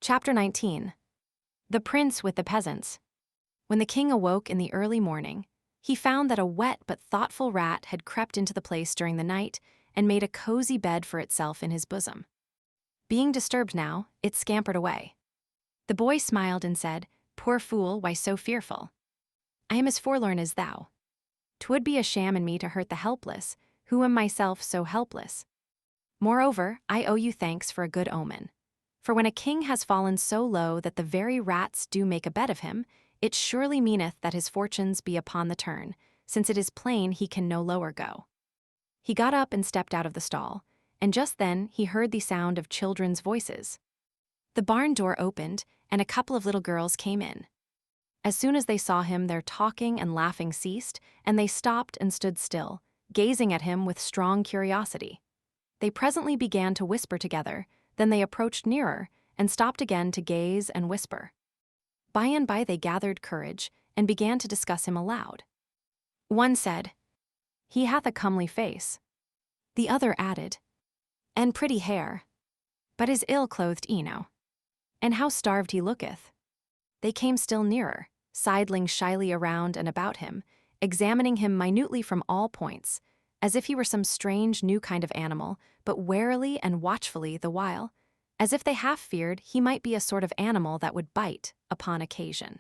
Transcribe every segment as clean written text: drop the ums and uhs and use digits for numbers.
Chapter 19. The Prince with the Peasants. When the king awoke in the early morning, he found that a wet but thoughtful rat had crept into the place during the night and made a cozy bed for itself in his bosom. Being disturbed now, it scampered away. The boy smiled and said, "Poor fool, why so fearful? I am as forlorn as thou. 'Twould be a sham in me to hurt the helpless, who am myself so helpless. Moreover, I owe you thanks for a good omen. For when a king has fallen so low that the very rats do make a bed of him, it surely meaneth that his fortunes be upon the turn, since it is plain he can no lower go." He got up and stepped out of the stall, and just then he heard the sound of children's voices. The barn door opened, and a couple of little girls came in. As soon as they saw him, their talking and laughing ceased, and they stopped and stood still, gazing at him with strong curiosity. They presently began to whisper together, then they approached nearer, and stopped again to gaze and whisper. By and by they gathered courage, and began to discuss him aloud. One said, "He hath a comely face." The other added, "And pretty hair. But is ill-clothed eno. And how starved he looketh." They came still nearer, sidling shyly around and about him, examining him minutely from all points, as if he were some strange new kind of animal, but warily and watchfully the while, as if they half feared he might be a sort of animal that would bite upon occasion.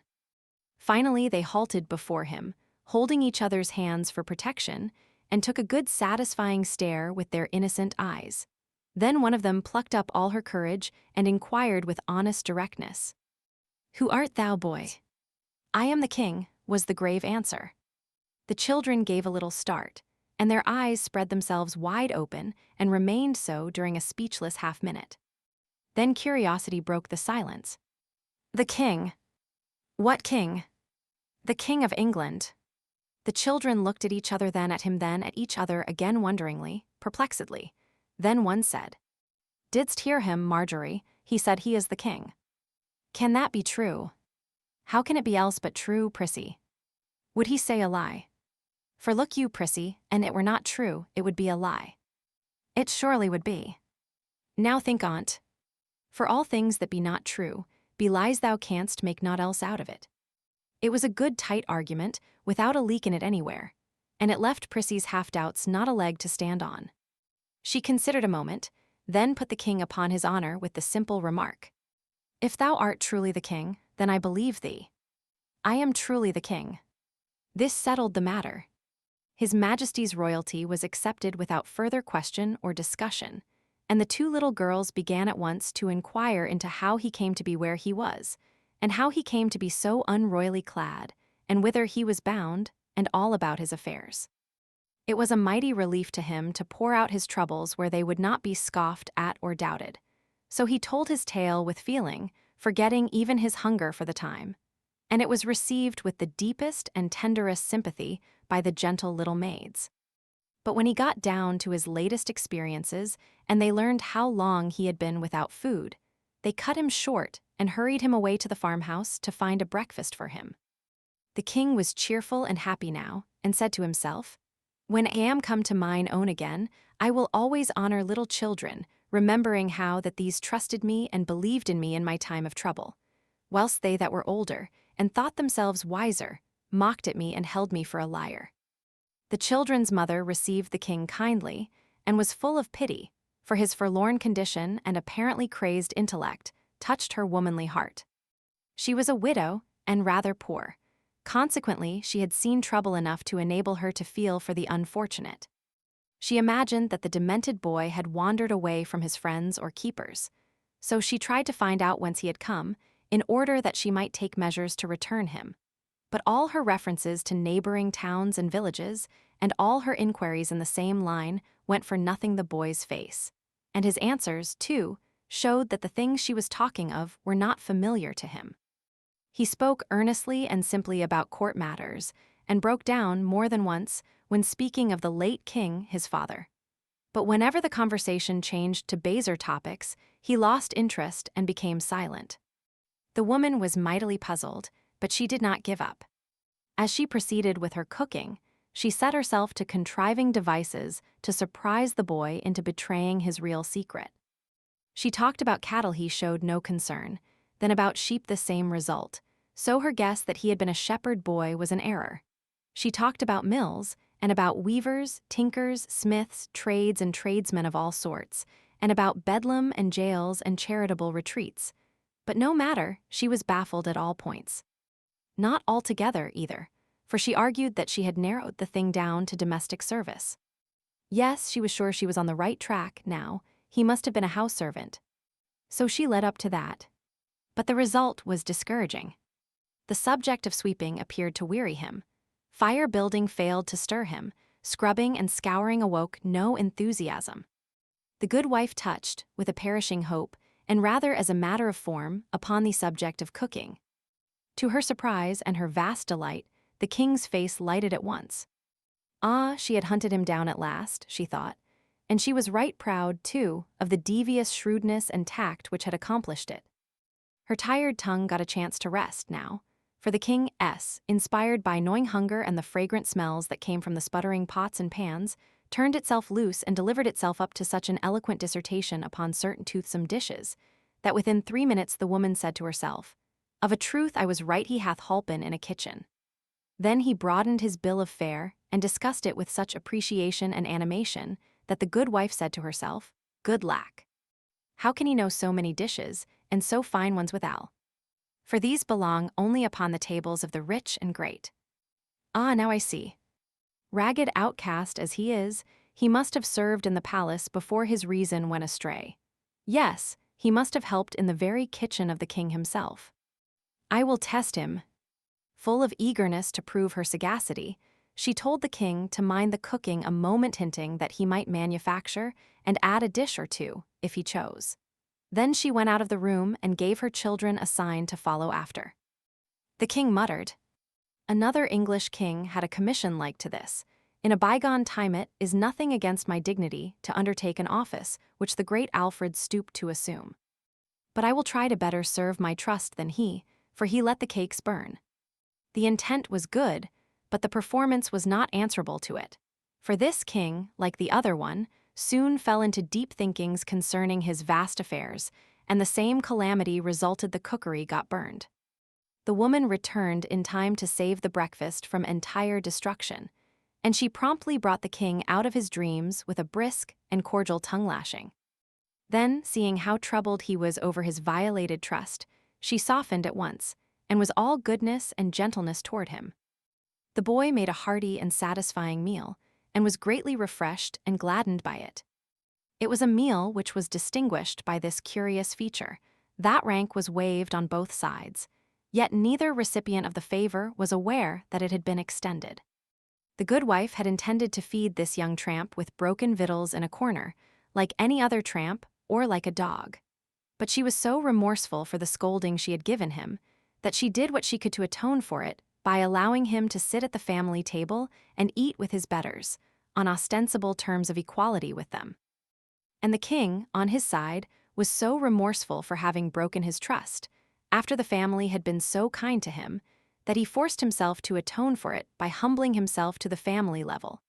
Finally they halted before him, holding each other's hands for protection, and took a good satisfying stare with their innocent eyes. Then one of them plucked up all her courage and inquired with honest directness, "Who art thou, boy?" "I am the king," was the grave answer. The children gave a little start, and their eyes spread themselves wide open and remained so during a speechless half-minute. Then curiosity broke the silence. "The king." "What king?" "The King of England." The children looked at each other, then at each other again wonderingly, perplexedly. Then one said, "Didst hear him, Marjorie? He said he is the king." "Can that be true?" "How can it be else but true, Prissy?" "Would he say a lie?" "For look you, Prissy, an it were not true, it would be a lie." "It surely would be." "Now think on't. For all things that be not true, be lies thou canst make naught else out of it." It was a good tight argument, without a leak in it anywhere, and it left Prissy's half-doubts not a leg to stand on. She considered a moment, then put the king upon his honor with the simple remark, "If thou art truly the king, then I believe thee." "I am truly the king." This settled the matter. His Majesty's royalty was accepted without further question or discussion, and the two little girls began at once to inquire into how he came to be where he was, and how he came to be so unroyally clad, and whither he was bound, and all about his affairs. It was a mighty relief to him to pour out his troubles where they would not be scoffed at or doubted. So he told his tale with feeling, forgetting even his hunger for the time, and it was received with the deepest and tenderest sympathy by the gentle little maids. But when he got down to his latest experiences and they learned how long he had been without food, they cut him short and hurried him away to the farmhouse to find a breakfast for him. The king was cheerful and happy now, and said to himself, "When I am come to mine own again, I will always honor little children, remembering how that these trusted me and believed in me in my time of trouble, whilst they that were older, and thought themselves wiser, mocked at me and held me for a liar." The children's mother received the king kindly, and was full of pity, for his forlorn condition and apparently crazed intellect touched her womanly heart. She was a widow and rather poor. Consequently, she had seen trouble enough to enable her to feel for the unfortunate. She imagined that the demented boy had wandered away from his friends or keepers, so she tried to find out whence he had come, in order that she might take measures to return him. But all her references to neighboring towns and villages, and all her inquiries in the same line, went for nothing the boy's face. And his answers, too, showed that the things she was talking of were not familiar to him. He spoke earnestly and simply about court matters, and broke down more than once when speaking of the late king, his father. But whenever the conversation changed to baser topics, he lost interest and became silent. The woman was mightily puzzled, but she did not give up. As she proceeded with her cooking, she set herself to contriving devices to surprise the boy into betraying his real secret. She talked about cattle he showed no concern, then about sheep the same result, so her guess that he had been a shepherd boy was an error. She talked about mills, and about weavers, tinkers, smiths, trades and tradesmen of all sorts, and about bedlam and jails and charitable retreats. But no matter, she was baffled at all points. Not altogether, either, for she argued that she had narrowed the thing down to domestic service. Yes, she was sure she was on the right track now. He must have been a house servant. So she led up to that. But the result was discouraging. The subject of sweeping appeared to weary him. Fire building failed to stir him. Scrubbing and scouring awoke no enthusiasm. The good wife touched, with a perishing hope, and rather as a matter of form, upon the subject of cooking. To her surprise and her vast delight, the king's face lighted at once. Ah, she had hunted him down at last, she thought, and she was right proud, too, of the devious shrewdness and tact which had accomplished it. Her tired tongue got a chance to rest now, for the king, inspired by gnawing hunger and the fragrant smells that came from the sputtering pots and pans, turned itself loose and delivered itself up to such an eloquent dissertation upon certain toothsome dishes, that within 3 minutes the woman said to herself, "Of a truth I was right he hath holpen in a kitchen." Then he broadened his bill of fare and discussed it with such appreciation and animation that the good wife said to herself, "Good lack! How can he know so many dishes, and so fine ones withal? For these belong only upon the tables of the rich and great. Ah, now I see. Ragged outcast as he is, he must have served in the palace before his reason went astray. Yes, he must have helped in the very kitchen of the king himself. I will test him." Full of eagerness to prove her sagacity, she told the king to mind the cooking a moment, hinting that he might manufacture and add a dish or two, if he chose. Then she went out of the room and gave her children a sign to follow after. The king muttered, "Another English king had a commission like to this. In a bygone time it is nothing against my dignity to undertake an office which the great Alfred stooped to assume. But I will try to better serve my trust than he, for he let the cakes burn." The intent was good, but the performance was not answerable to it. For this king, like the other one, soon fell into deep thinkings concerning his vast affairs, and the same calamity resulted: the cookery got burned. The woman returned in time to save the breakfast from entire destruction, and she promptly brought the king out of his dreams with a brisk and cordial tongue-lashing. Then, seeing how troubled he was over his violated trust, she softened at once, and was all goodness and gentleness toward him. The boy made a hearty and satisfying meal, and was greatly refreshed and gladdened by it. It was a meal which was distinguished by this curious feature: that rank was waived on both sides, yet neither recipient of the favor was aware that it had been extended. The good wife had intended to feed this young tramp with broken victuals in a corner, like any other tramp or like a dog. But she was so remorseful for the scolding she had given him that she did what she could to atone for it by allowing him to sit at the family table and eat with his betters, on ostensible terms of equality with them. And the king, on his side, was so remorseful for having broken his trust, after the family had been so kind to him, that he forced himself to atone for it by humbling himself to the family level,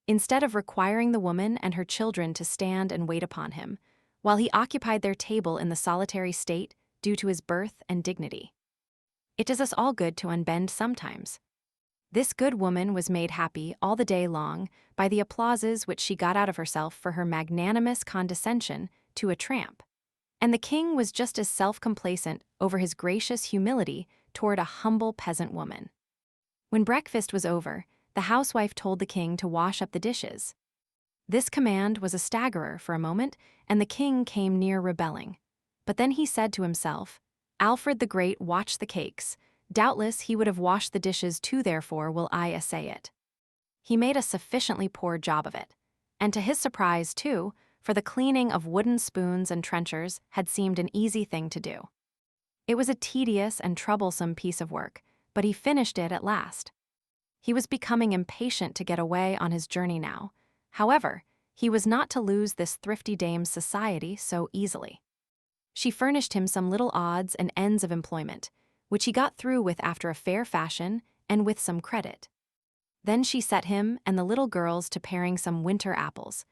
instead of requiring the woman and her children to stand and wait upon him, while he occupied their table in the solitary state due to his birth and dignity. It does us all good to unbend sometimes. This good woman was made happy all the day long by the applauses which she got out of herself for her magnanimous condescension to a tramp, and the king was just as self-complacent over his gracious humility toward a humble peasant woman. When breakfast was over, the housewife told the king to wash up the dishes. This command was a staggerer for a moment, and the king came near rebelling. But then he said to himself, "Alfred the Great watched the cakes. Doubtless he would have washed the dishes too, therefore will I essay it." He made a sufficiently poor job of it, and to his surprise, too, for the cleaning of wooden spoons and trenchers had seemed an easy thing to do. It was a tedious and troublesome piece of work, but he finished it at last. He was becoming impatient to get away on his journey now. However, he was not to lose this thrifty dame's society so easily. She furnished him some little odds and ends of employment, which he got through with after a fair fashion and with some credit. Then she set him and the little girls to paring some winter apples,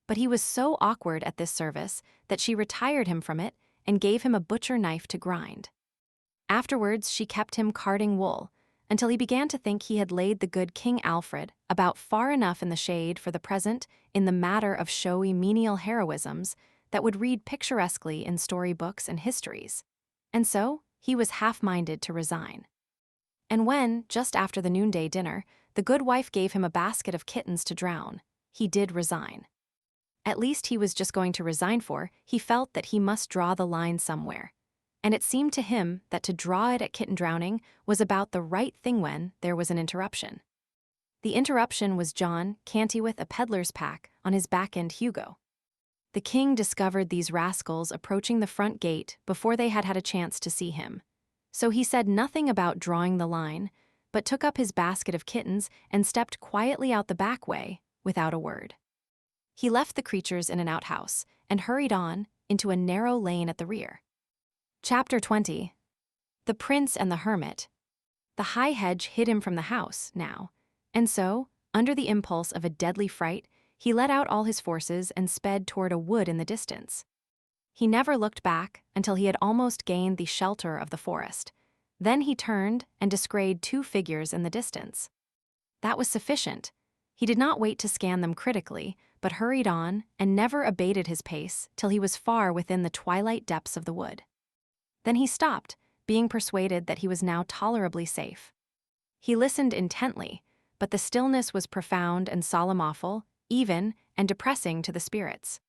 but he was so awkward at this service that she retired him from it and gave him a butcher knife to grind. Afterwards, she kept him carding wool, until he began to think he had laid the good King Alfred about far enough in the shade for the present in the matter of showy menial heroisms that would read picturesquely in storybooks and histories. And so, he was half-minded to resign. And when, just after the noonday dinner, the good wife gave him a basket of kittens to drown, he did resign. At least he was just going to resign, for he felt that he must draw the line somewhere. And it seemed to him that to draw it at kitten drowning was about the right thing when there was an interruption. The interruption was John Cantywith, a peddler's pack, on his back-end Hugo. The king discovered these rascals approaching the front gate before they had had a chance to see him. So he said nothing about drawing the line, but took up his basket of kittens and stepped quietly out the back way without a word. He left the creatures in an outhouse and hurried on into a narrow lane at the rear. Chapter 20. The Prince and the Hermit. The high hedge hid him from the house now, and so, under the impulse of a deadly fright, he let out all his forces and sped toward a wood in the distance. He never looked back until he had almost gained the shelter of the forest. Then he turned and descried two figures in the distance. That was sufficient. He did not wait to scan them critically, but hurried on and never abated his pace till he was far within the twilight depths of the wood. Then he stopped, being persuaded that he was now tolerably safe. He listened intently, but the stillness was profound and solemn, awful, even, and depressing to the spirits.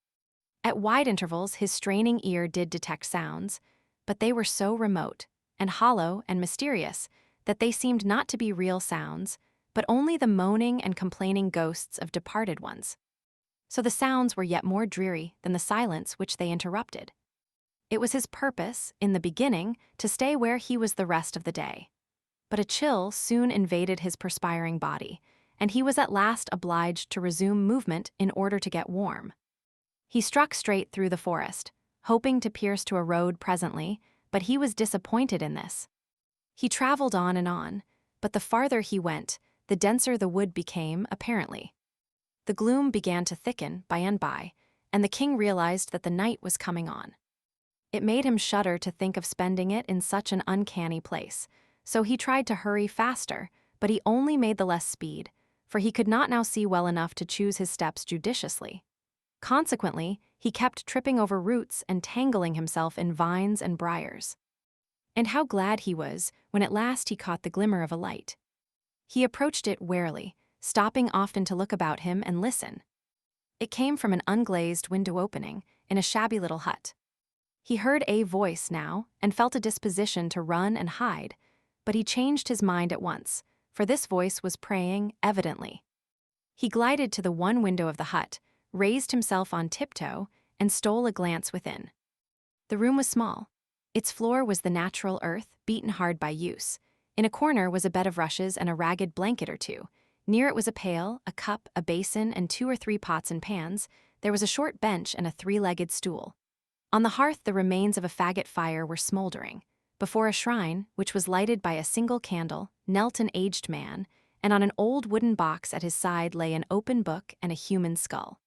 At wide intervals his straining ear did detect sounds, but they were so remote, and hollow and mysterious, that they seemed not to be real sounds, but only the moaning and complaining ghosts of departed ones. So the sounds were yet more dreary than the silence which they interrupted. It was his purpose, in the beginning, to stay where he was the rest of the day. But a chill soon invaded his perspiring body, and he was at last obliged to resume movement in order to get warm. He struck straight through the forest, hoping to pierce to a road presently, but he was disappointed in this. He traveled on, but the farther he went, the denser the wood became, apparently. The gloom began to thicken by and by, and the king realized that the night was coming on. It made him shudder to think of spending it in such an uncanny place, so he tried to hurry faster, but he only made the less speed, for he could not now see well enough to choose his steps judiciously. Consequently, he kept tripping over roots and tangling himself in vines and briars. And how glad he was when at last he caught the glimmer of a light. He approached it warily, stopping often to look about him and listen. It came from an unglazed window opening in a shabby little hut. He heard a voice now and felt a disposition to run and hide, but he changed his mind at once, for this voice was praying evidently. He glided to the one window of the hut, raised himself on tiptoe, and stole a glance within. The room was small. Its floor was the natural earth, beaten hard by use. In a corner was a bed of rushes and a ragged blanket or two. Near it was a pail, a cup, a basin, and 2 or 3 pots and pans. There was a short bench and a 3-legged stool. On the hearth the remains of a faggot fire were smoldering. Before a shrine, which was lighted by a single candle, knelt an aged man, and on an old wooden box at his side lay an open book and a human skull.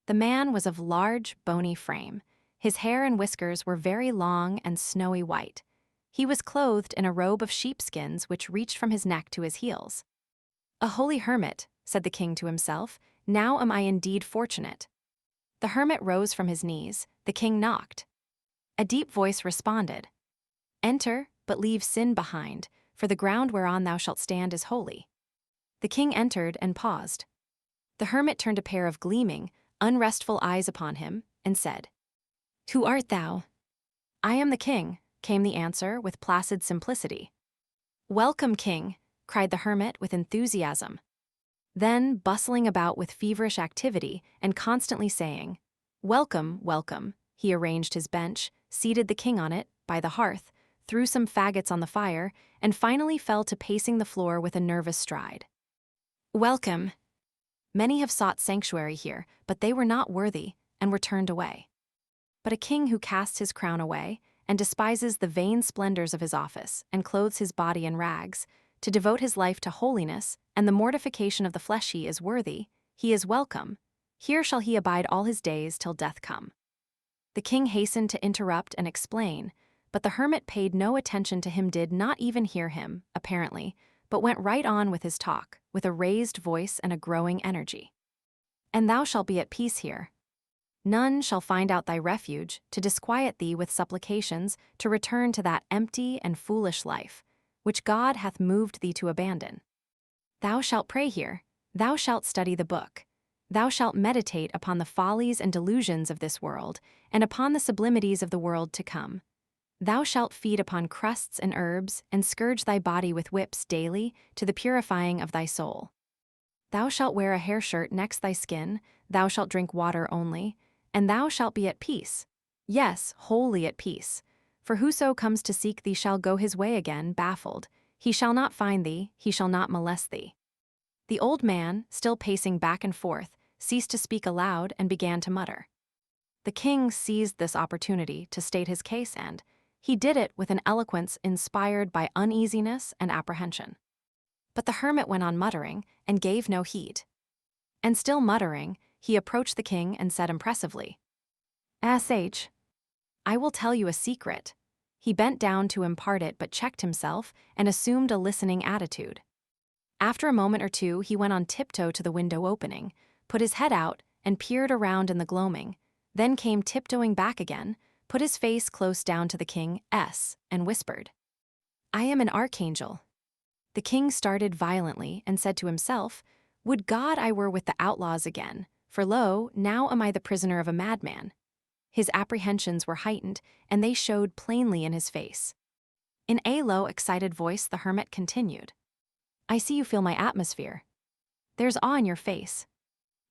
The man was of large, bony frame. His hair and whiskers were very long and snowy white. He was clothed in a robe of sheepskins which reached from his neck to his heels. "A holy hermit," said the king to himself, "now am I indeed fortunate." The hermit rose from his knees. The king knocked. A deep voice responded, "Enter, but leave sin behind, for the ground whereon thou shalt stand is holy." The king entered and paused. The hermit turned a pair of gleaming, unrestful eyes upon him, and said, "Who art thou?" "I am the king," came the answer with placid simplicity. "Welcome, king," cried the hermit with enthusiasm. Then, bustling about with feverish activity and constantly saying, "Welcome, welcome," he arranged his bench, seated the king on it, by the hearth, threw some faggots on the fire, and finally fell to pacing the floor with a nervous stride. "Welcome. Many have sought sanctuary here, but they were not worthy, and were turned away. But a king who casts his crown away, and despises the vain splendors of his office, and clothes his body in rags, to devote his life to holiness and the mortification of the flesh he is worthy, he is welcome. Here shall he abide all his days till death come." The king hastened to interrupt and explain, but the hermit paid no attention to him, did not even hear him, apparently, but went right on with his talk, with a raised voice and a growing energy. "And thou shalt be at peace here. None shall find out thy refuge, to disquiet thee with supplications to return to that empty and foolish life, which God hath moved thee to abandon. Thou shalt pray here, thou shalt study the book, thou shalt meditate upon the follies and delusions of this world, and upon the sublimities of the world to come. Thou shalt feed upon crusts and herbs, and scourge thy body with whips daily, to the purifying of thy soul. Thou shalt wear a hair shirt next thy skin, thou shalt drink water only, and thou shalt be at peace, yes, wholly at peace. For whoso comes to seek thee shall go his way again, baffled. He shall not find thee, he shall not molest thee." The old man, still pacing back and forth, ceased to speak aloud and began to mutter. The king seized this opportunity to state his case, and he did it with an eloquence inspired by uneasiness and apprehension. But the hermit went on muttering and gave no heed. And still muttering, he approached the king and said impressively, "Sh, I will tell you a secret." He bent down to impart it but checked himself and assumed a listening attitude. After a moment or two, he went on tiptoe to the window opening, put his head out, and peered around in the gloaming, then came tiptoeing back again, put his face close down to the king's, and whispered, "I am an archangel." The king started violently and said to himself, "Would God I were with the outlaws again, for lo, now am I the prisoner of a madman." His apprehensions were heightened, and they showed plainly in his face. In a low, excited voice, the hermit continued, "I see you feel my atmosphere. There's awe in your face.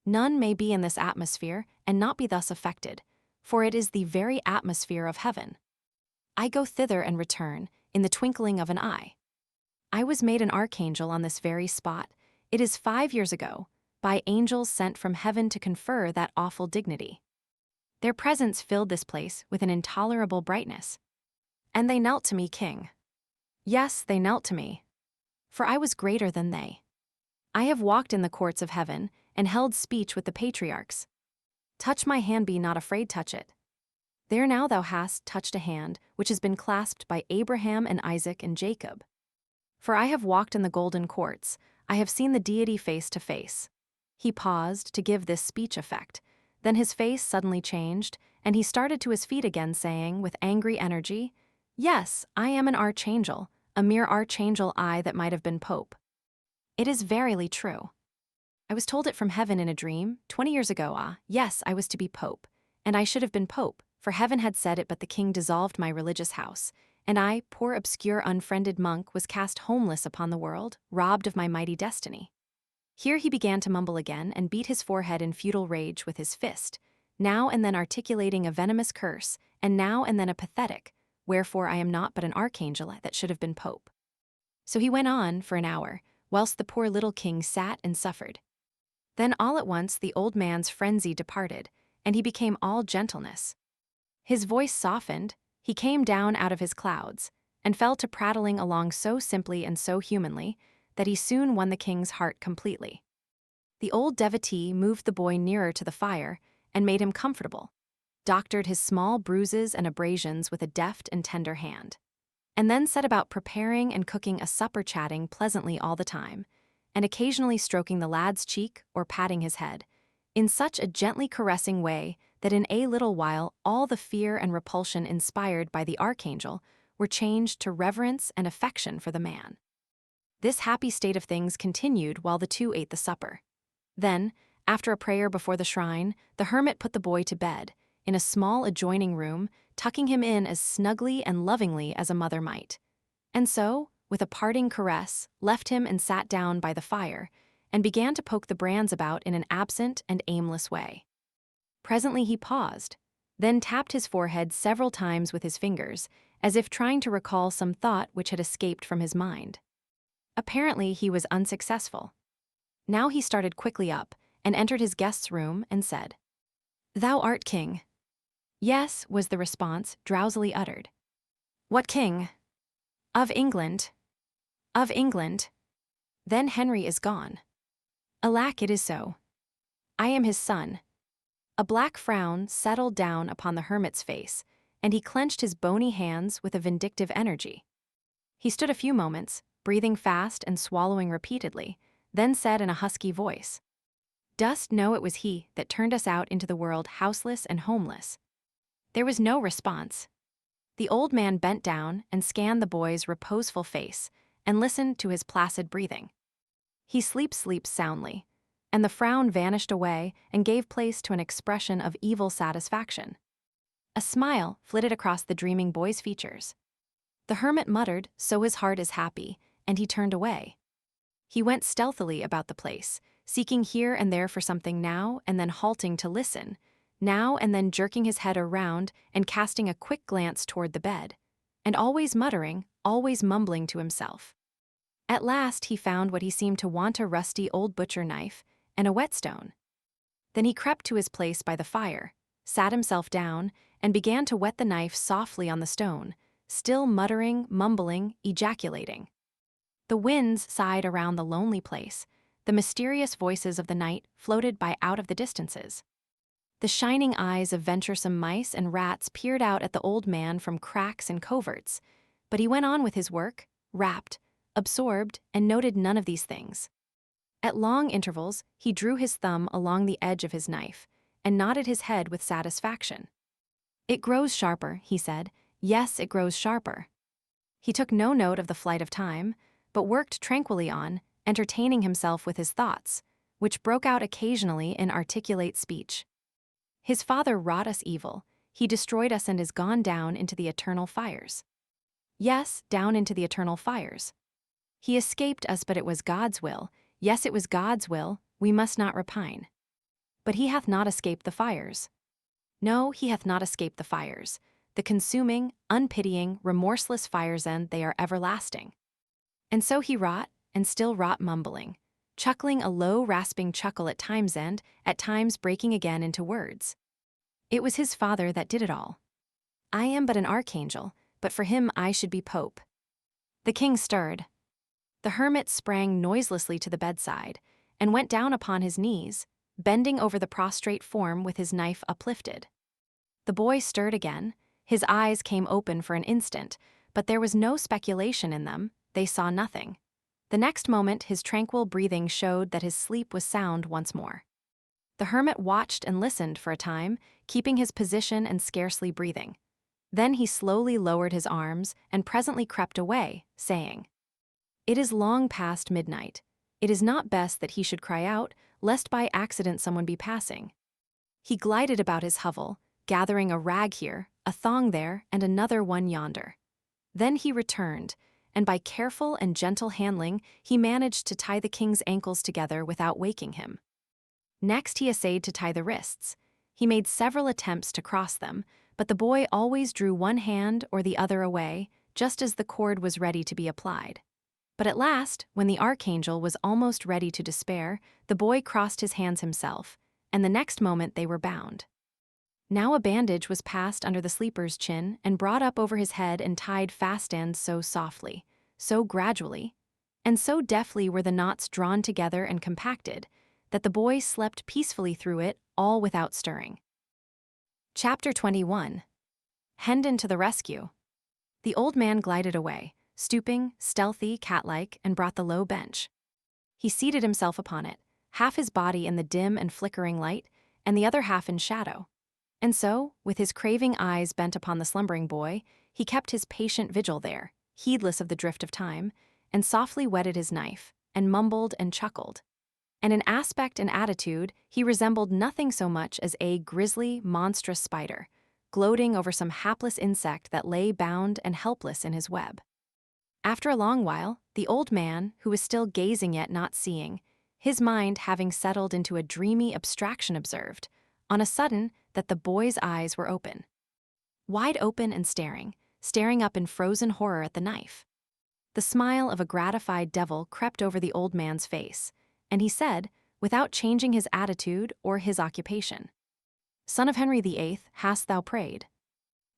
None may be in this atmosphere and not be thus affected, for it is the very atmosphere of heaven. I go thither and return, in the twinkling of an eye. I was made an archangel on this very spot. It is 5 years ago, by angels sent from heaven to confer that awful dignity. Their presence filled this place with an intolerable brightness. And they knelt to me, king. Yes, they knelt to me. For I was greater than they. I have walked in the courts of heaven and held speech with the patriarchs. Touch my hand, be not afraid, touch it. There now thou hast touched a hand which has been clasped by Abraham and Isaac and Jacob. For I have walked in the golden courts, I have seen the deity face to face." He paused to give this speech effect. Then his face suddenly changed, and he started to his feet again, saying with angry energy, "Yes, I am an archangel, a mere archangel I that might have been pope. It is verily true. I was told it from heaven in a dream, 20 years ago. Yes, I was to be pope, and I should have been pope, for heaven had said it, but the king dissolved my religious house, and I, poor obscure unfriended monk, was cast homeless upon the world, robbed of my mighty destiny." Here he began to mumble again and beat his forehead in futile rage with his fist, now and then articulating a venomous curse, and now and then a pathetic, "Wherefore I am not but an archangel that should have been pope." So he went on for an hour, whilst the poor little king sat and suffered. Then all at once the old man's frenzy departed, and he became all gentleness. His voice softened, he came down out of his clouds, and fell to prattling along so simply and so humanly that he soon won the king's heart completely. The old devotee moved the boy nearer to the fire and made him comfortable, doctored his small bruises and abrasions with a deft and tender hand, and then set about preparing and cooking a supper, chatting pleasantly all the time, and occasionally stroking the lad's cheek or patting his head, in such a gently caressing way that in a little while all the fear and repulsion inspired by the archangel were changed to reverence and affection for the man. This happy state of things continued while the two ate the supper. Then, after a prayer before the shrine, the hermit put the boy to bed, in a small adjoining room, tucking him in as snugly and lovingly as a mother might. And so, with a parting caress, left him and sat down by the fire, and began to poke the brands about in an absent and aimless way. Presently he paused, then tapped his forehead several times with his fingers, as if trying to recall some thought which had escaped from his mind. Apparently he was unsuccessful. Now he started quickly up, and entered his guest's room, and said, "Thou art king." "Yes," was the response, drowsily uttered. "What king?" "Of England." "Of England? Then Henry is gone." "Alack, it is so. I am his son." A black frown settled down upon the hermit's face, and he clenched his bony hands with a vindictive energy. He stood a few moments, breathing fast and swallowing repeatedly, then said in a husky voice, "Dost know it was he that turned us out into the world houseless and homeless?" There was no response. The old man bent down and scanned the boy's reposeful face and listened to his placid breathing. He sleeps soundly, and the frown vanished away and gave place to an expression of evil satisfaction. A smile flitted across the dreaming boy's features. The hermit muttered, "So his heart is happy," and he turned away. He went stealthily about the place, seeking here and there for something now and then halting to listen, now and then jerking his head around and casting a quick glance toward the bed, and always muttering, always mumbling to himself. At last he found what he seemed to want, a rusty old butcher knife and a whetstone. Then he crept to his place by the fire, sat himself down, and began to whet the knife softly on the stone, still muttering, mumbling, ejaculating. The winds sighed around the lonely place. The mysterious voices of the night floated by out of the distances. The shining eyes of venturesome mice and rats peered out at the old man from cracks and coverts, but he went on with his work, rapt, absorbed, and noted none of these things. At long intervals, he drew his thumb along the edge of his knife and nodded his head with satisfaction. "It grows sharper," he said. "Yes, it grows sharper." He took no note of the flight of time, but worked tranquilly on, entertaining himself with his thoughts, which broke out occasionally in articulate speech. "His father wrought us evil. He destroyed us and is gone down into the eternal fires." Yes, down into the eternal fires. "He escaped us, but it was God's will." Yes, it was God's will. We must not repine. "But he hath not escaped the fires." No, he hath not escaped the fires. The consuming, unpitying, remorseless fires, and they are everlasting. And so he wrought, and still wrought, mumbling, chuckling a low, rasping chuckle at times, and at times breaking again into words. It was his father that did it all. "I am but an archangel, but for him I should be pope." The king stirred. The hermit sprang noiselessly to the bedside and went down upon his knees, bending over the prostrate form with his knife uplifted. The boy stirred again. His eyes came open for an instant, but there was no speculation in them. They saw nothing. The next moment his tranquil breathing showed that his sleep was sound once more. The hermit watched and listened for a time, keeping his position and scarcely breathing. Then he slowly lowered his arms and presently crept away, saying, "It is long past midnight. It is not best that he should cry out, lest by accident someone be passing." He glided about his hovel, gathering a rag here, a thong there, and another one yonder. Then he returned, and by careful and gentle handling he managed to tie the king's ankles together without waking him. Next he essayed to tie the wrists. He made several attempts to cross them, but the boy always drew one hand or the other away, just as the cord was ready to be applied. But at last, when the archangel was almost ready to despair, the boy crossed his hands himself, and the next moment they were bound. Now a bandage was passed under the sleeper's chin and brought up over his head and tied fast, and so softly, so gradually, and so deftly were the knots drawn together and compacted, that the boy slept peacefully through it, all without stirring. Chapter 21. Hendon to the rescue. The old man glided away, stooping, stealthy, cat-like, and brought the low bench. He seated himself upon it, half his body in the dim and flickering light, and the other half in shadow. And so, with his craving eyes bent upon the slumbering boy, he kept his patient vigil there, heedless of the drift of time, and softly whetted his knife, and mumbled and chuckled. And in aspect and attitude, he resembled nothing so much as a grisly, monstrous spider, gloating over some hapless insect that lay bound and helpless in his web. After a long while, the old man, who was still gazing yet not seeing, his mind having settled into a dreamy abstraction, observed, on a sudden, that the boy's eyes were open. Wide open and staring up in frozen horror at the knife. The smile of a gratified devil crept over the old man's face, and he said, without changing his attitude or his occupation, "Son of Henry VIII, hast thou prayed?"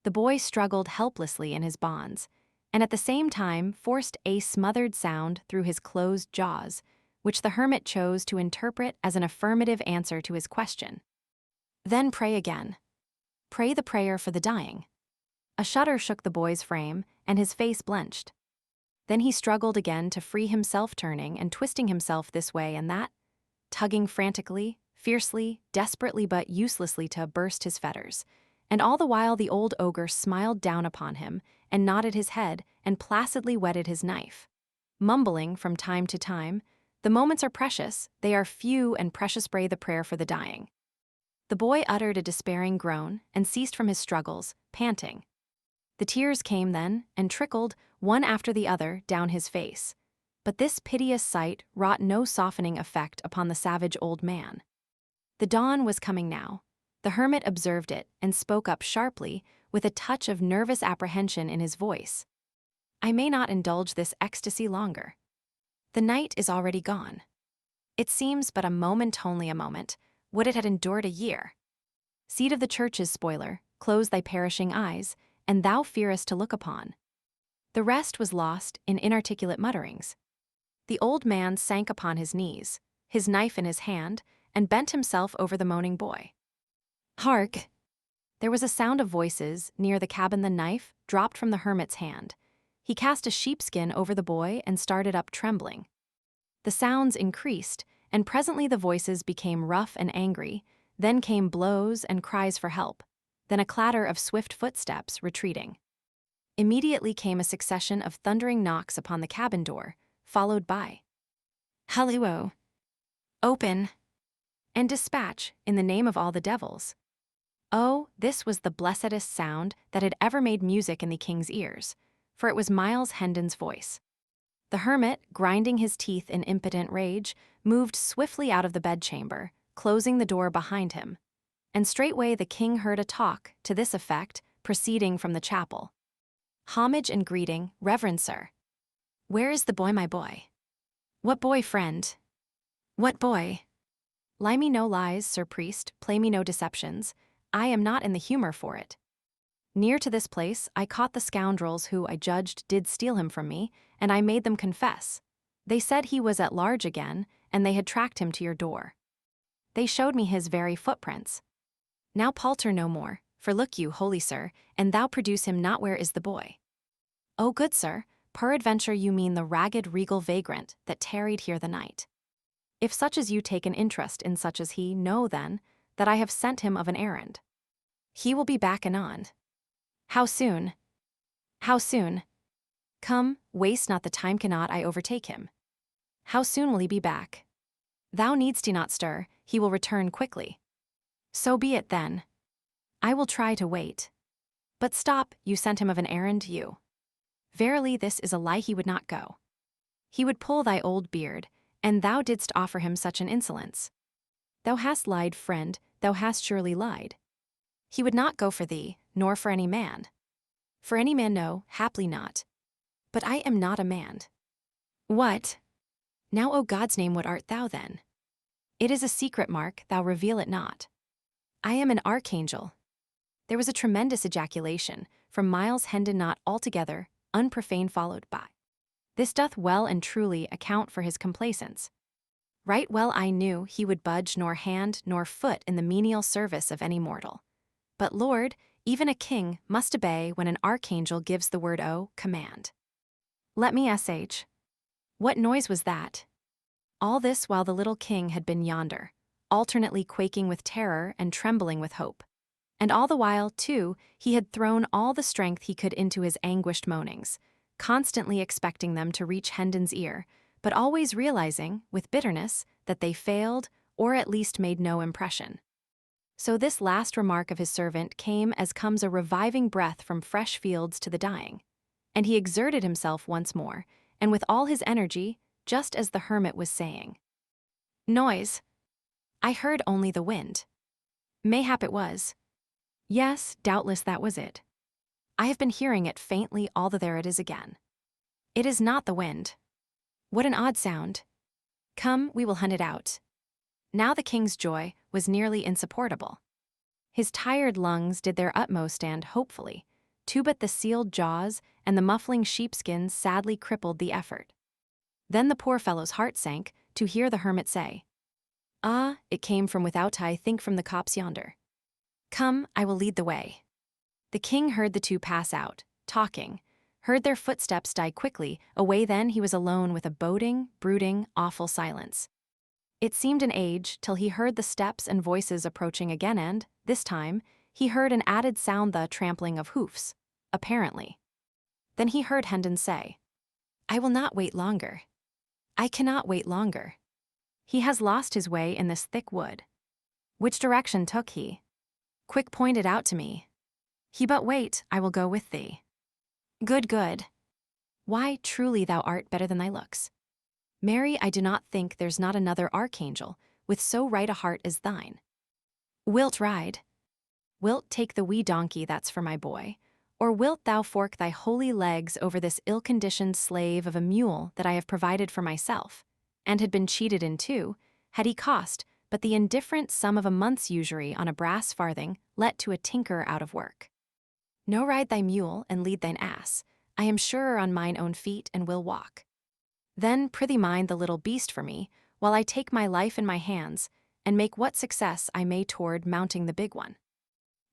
The boy struggled helplessly in his bonds, and at the same time forced a smothered sound through his closed jaws, which the hermit chose to interpret as an affirmative answer to his question. "Then pray again. Pray the prayer for the dying." A shudder shook the boy's frame, and his face blenched. Then he struggled again to free himself, turning and twisting himself this way and that, tugging frantically, fiercely, desperately but uselessly to burst his fetters. And all the while the old ogre smiled down upon him and nodded his head and placidly whetted his knife, mumbling from time to time, "The moments are precious, they are few, and precious pray the prayer for the dying." The boy uttered a despairing groan and ceased from his struggles, panting. The tears came then and trickled, one after the other, down his face. But this piteous sight wrought no softening effect upon the savage old man. The dawn was coming now. The hermit observed it and spoke up sharply, with a touch of nervous apprehension in his voice. "I may not indulge this ecstasy longer. The night is already gone. It seems but a moment, only a moment. Would it had endured a year. Seed of the church's spoiler, close thy perishing eyes, and thou fearest to look upon." The rest was lost in inarticulate mutterings. The old man sank upon his knees, his knife in his hand, and bent himself over the moaning boy. "Hark!" There was a sound of voices near the cabin. The knife dropped from the hermit's hand. He cast a sheepskin over the boy and started up trembling. The sounds increased, and presently the voices became rough and angry, then came blows and cries for help, then a clatter of swift footsteps retreating. Immediately came a succession of thundering knocks upon the cabin door, followed by, "Hallo! Open! And dispatch, in the name of all the devils." Oh, this was the blessedest sound that had ever made music in the king's ears, for it was Miles Hendon's voice. The hermit, grinding his teeth in impotent rage, moved swiftly out of the bedchamber, closing the door behind him. And straightway the king heard a talk, to this effect, proceeding from the chapel. "Homage and greeting, reverend sir." "Where is the boy, my boy?" "What boy, friend?" "What boy?" "Lie me no lies, sir priest, play me no deceptions. I am not in the humor for it. Near to this place I caught the scoundrels who, I judged, did steal him from me, and I made them confess. They said he was at large again, and they had tracked him to your door. They showed me his very footprints. Now palter no more, for look you, holy sir, and thou produce him not. Where is the boy?" "Oh, good sir, peradventure you mean the ragged regal vagrant that tarried here the night. If such as you take an interest in such as he, know then, that I have sent him of an errand. He will be back anon." "How soon?" "How soon? Come, waste not the time, cannot I overtake him?" "How soon will he be back?" "Thou needst not stir, he will return quickly." "So be it then. I will try to wait. But stop, you sent him of an errand, you?" "Verily this is a lie, he would not go. He would pull thy old beard, and thou didst offer him such an insolence. Thou hast lied, friend, thou hast surely lied. He would not go for thee, nor for any man. For any man, no, haply not. But I am not a man." "What? Now, O God's name, what art thou then?" "It is a secret, Mark, thou reveal it not." "I am an archangel." There was a tremendous ejaculation from Miles Hendon, not altogether unprofane, followed by, "This doth well and truly account for his complaisance. Right well I knew he would budge nor hand nor foot in the menial service of any mortal. But Lord, even a king must obey when an archangel gives the word o command. Let me sh. What noise was that?" All this while the little king had been yonder, alternately quaking with terror and trembling with hope. And all the while, too, he had thrown all the strength he could into his anguished moanings, constantly expecting them to reach Hendon's ear, but always realizing, with bitterness, that they failed, or at least made no impression. So this last remark of his servant came as comes a reviving breath from fresh fields to the dying, and he exerted himself once more, and with all his energy, just as the hermit was saying, "Noise! I heard only the wind. Mayhap it was. Yes, doubtless that was it. I have been hearing it faintly all the there it is again. It is not the wind. What an odd sound. Come, we will hunt it out." Now the king's joy was nearly insupportable. His tired lungs did their utmost and, hopefully, too, but the sealed jaws and the muffling sheepskins sadly crippled the effort. Then the poor fellow's heart sank to hear the hermit say, "Ah, it came from without, I think, from the copse yonder. Come, I will lead the way." The king heard the two pass out, talking, heard their footsteps die quickly, away then he was alone with a boding, brooding, awful silence. It seemed an age till he heard the steps and voices approaching again and, this time, he heard an added sound, the trampling of hoofs, apparently. Then he heard Hendon say, "I will not wait longer. I cannot wait longer. He has lost his way in this thick wood. Which direction took he? Quick point it out to me. He but wait, I will go with thee. Good, good. Why, truly thou art better than thy looks. Mary, I do not think there's not another archangel with so right a heart as thine. Wilt ride? Wilt take the wee donkey that's for my boy? Or wilt thou fork thy holy legs over this ill-conditioned slave of a mule that I have provided for myself, and had been cheated in too, had he cost but the indifferent sum of a month's usury on a brass farthing let to a tinker out of work? No, ride thy mule and lead thine ass. I am surer on mine own feet and will walk. Then prithee mind the little beast for me, while I take my life in my hands, and make what success I may toward mounting the big one."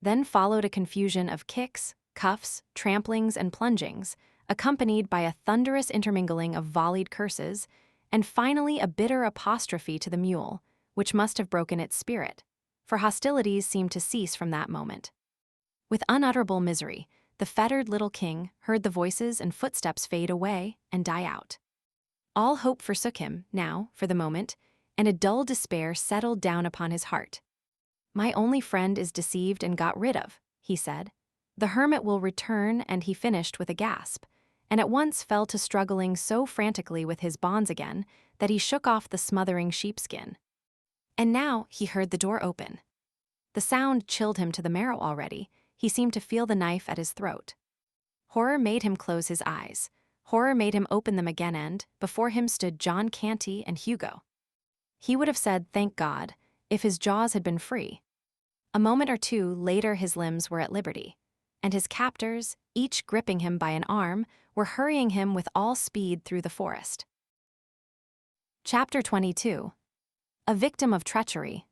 Then followed a confusion of kicks, cuffs, tramplings, and plungings, accompanied by a thunderous intermingling of volleyed curses, and finally a bitter apostrophe to the mule, which must have broken its spirit, for hostilities seemed to cease from that moment. With unutterable misery, the fettered little king heard the voices and footsteps fade away and die out. All hope forsook him, now, for the moment, and a dull despair settled down upon his heart. "My only friend is deceived and got rid of," he said. "The hermit will return," and he finished with a gasp, and at once fell to struggling so frantically with his bonds again that he shook off the smothering sheepskin. And now he heard the door open. The sound chilled him to the marrow already. He seemed to feel the knife at his throat. Horror made him close his eyes. Horror made him open them again, and before him stood John Canty and Hugo. He would have said, "Thank God," if his jaws had been free. A moment or two later his limbs were at liberty, and his captors, each gripping him by an arm, were hurrying him with all speed through the forest. Chapter 22. A victim of treachery.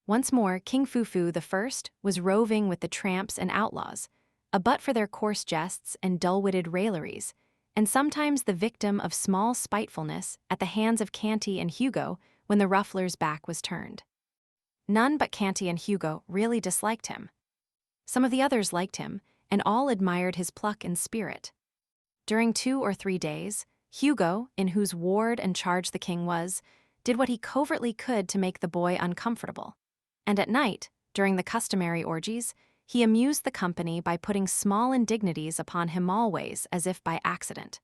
Once more, King Fufu I was roving with the tramps and outlaws, a butt for their coarse jests and dull-witted railleries, and sometimes the victim of small spitefulness at the hands of Canty and Hugo when the ruffler's back was turned. None but Canty and Hugo really disliked him. Some of the others liked him, and all admired his pluck and spirit. During 2 or 3 days, Hugo, in whose ward and charge the king was, did what he covertly could to make the boy uncomfortable. And at night, during the customary orgies, he amused the company by putting small indignities upon him always as if by accident.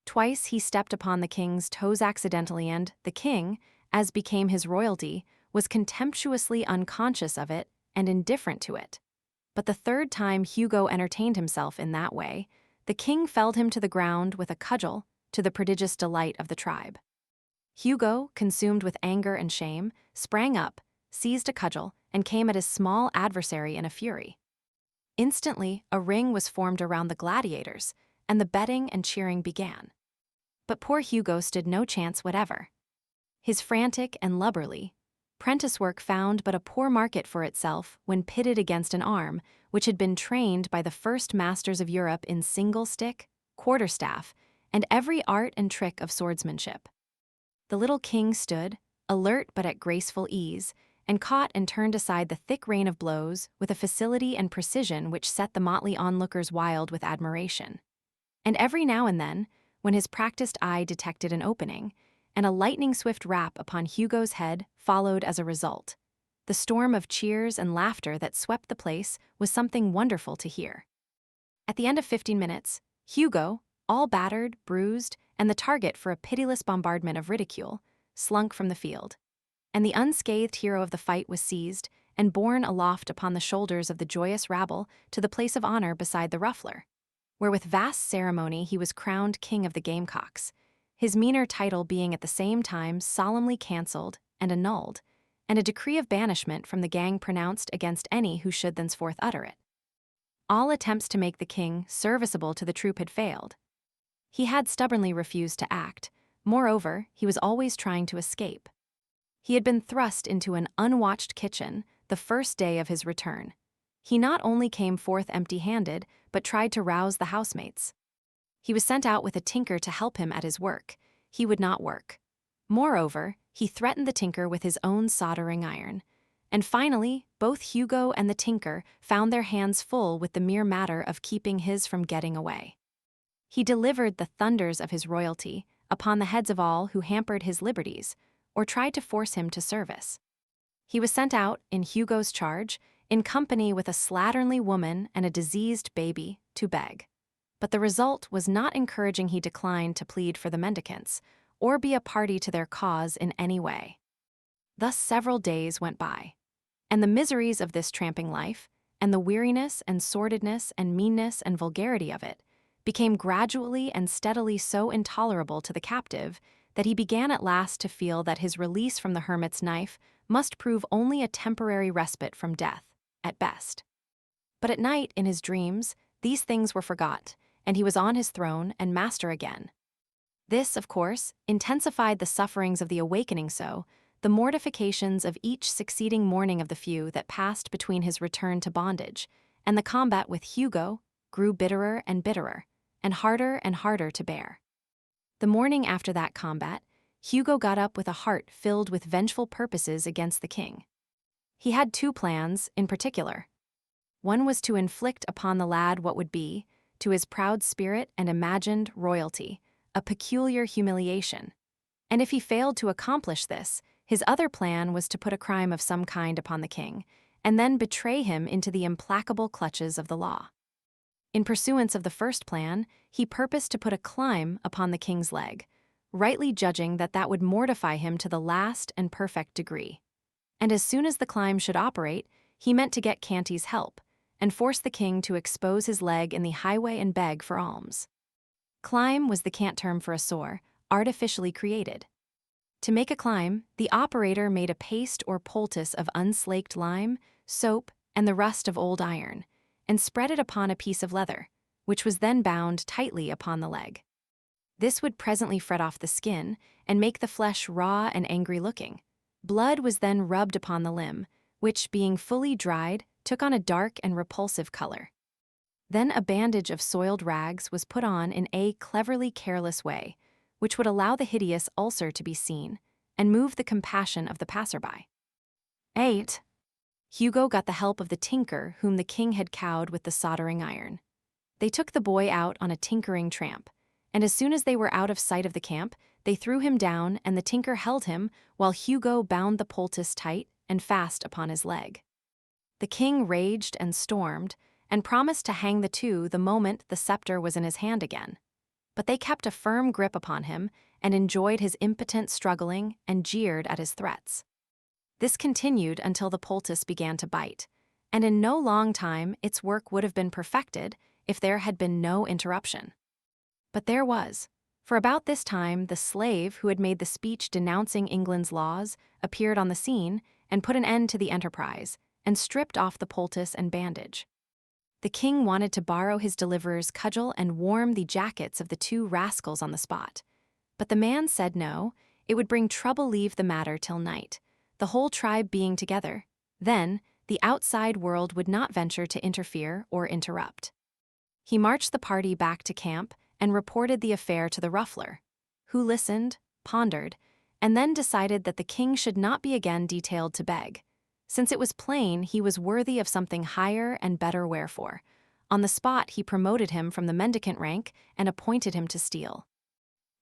Twice he stepped upon the king's toes accidentally, and the king, as became his royalty, was contemptuously unconscious of it and indifferent to it. But the third time Hugo entertained himself in that way, the king felled him to the ground with a cudgel, to the prodigious delight of the tribe. Hugo, consumed with anger and shame, sprang up, seized a cudgel, and came at his small adversary in a fury. Instantly, a ring was formed around the gladiators, and the betting and cheering began. But poor Hugo stood no chance whatever. His frantic and lubberly prentice work found but a poor market for itself when pitted against an arm which had been trained by the first masters of Europe in single stick, quarterstaff, and every art and trick of swordsmanship. The little king stood, alert but at graceful ease, and caught and turned aside the thick rain of blows with a facility and precision which set the motley onlookers wild with admiration. And every now and then, when his practiced eye detected an opening, and a lightning-swift rap upon Hugo's head followed as a result, the storm of cheers and laughter that swept the place was something wonderful to hear. At the end of 15 minutes, Hugo, all battered, bruised, and the target for a pitiless bombardment of ridicule, slunk from the field, and the unscathed hero of the fight was seized and borne aloft upon the shoulders of the joyous rabble to the place of honor beside the ruffler, where with vast ceremony he was crowned king of the gamecocks, his meaner title being at the same time solemnly cancelled and annulled, and a decree of banishment from the gang pronounced against any who should thenceforth utter it. All attempts to make the king serviceable to the troop had failed. He had stubbornly refused to act. Moreover, he was always trying to escape. He had been thrust into an unwatched kitchen the first day of his return. He not only came forth empty-handed, but tried to rouse the housemates. He was sent out with a tinker to help him at his work. He would not work. Moreover, he threatened the tinker with his own soldering iron. And finally, both Hugo and the tinker found their hands full with the mere matter of keeping his from getting away. He delivered the thunders of his royalty upon the heads of all who hampered his liberties or tried to force him to service. He was sent out, in Hugo's charge, in company with a slatternly woman and a diseased baby, to beg. But the result was not encouraging. He declined to plead for the mendicants or be a party to their cause in any way. Thus several days went by, and the miseries of this tramping life, and the weariness and sordidness and meanness and vulgarity of it, became gradually and steadily so intolerable to the captive that he began at last to feel that his release from the hermit's knife must prove only a temporary respite from death, at best. But at night, in his dreams, these things were forgot, and he was on his throne and master again. This, of course, intensified the sufferings of the awakening, so the mortifications of each succeeding morning of the few that passed between his return to bondage and the combat with Hugo grew bitterer and bitterer, and harder to bear. The morning after that combat, Hugo got up with a heart filled with vengeful purposes against the king. He had two plans, in particular. One was to inflict upon the lad what would be, to his proud spirit and imagined royalty, a peculiar humiliation. And if he failed to accomplish this, his other plan was to put a crime of some kind upon the king, and then betray him into the implacable clutches of the law. In pursuance of the first plan, he purposed to put a clime upon the king's leg, rightly judging that that would mortify him to the last and perfect degree. And as soon as the clime should operate, he meant to get Canty's help, and force the king to expose his leg in the highway and beg for alms. Clime was the cant term for a sore, artificially created. To make a clime, the operator made a paste or poultice of unslaked lime, soap, and the rust of old iron, and spread it upon a piece of leather, which was then bound tightly upon the leg. This would presently fret off the skin and make the flesh raw and angry-looking. Blood was then rubbed upon the limb, which, being fully dried, took on a dark and repulsive color. Then a bandage of soiled rags was put on in a cleverly careless way, which would allow the hideous ulcer to be seen and move the compassion of the passerby. 8. Hugo got the help of the tinker whom the king had cowed with the soldering iron. They took the boy out on a tinkering tramp, and as soon as they were out of sight of the camp, they threw him down, and the tinker held him while Hugo bound the poultice tight and fast upon his leg. The king raged and stormed, and promised to hang the two the moment the scepter was in his hand again. But they kept a firm grip upon him and enjoyed his impotent struggling and jeered at his threats. This continued until the poultice began to bite, and in no long time its work would have been perfected if there had been no interruption. But there was, for about this time the slave who had made the speech denouncing England's laws appeared on the scene and put an end to the enterprise, and stripped off the poultice and bandage. The king wanted to borrow his deliverer's cudgel and warm the jackets of the two rascals on the spot. But the man said no, it would bring trouble, leave the matter till night, the whole tribe being together. Then, the outside world would not venture to interfere or interrupt. He marched the party back to camp and reported the affair to the ruffler, who listened, pondered, and then decided that the king should not be again detailed to beg, since it was plain he was worthy of something higher and better. Wherefore, on the spot he promoted him from the mendicant rank and appointed him to steal.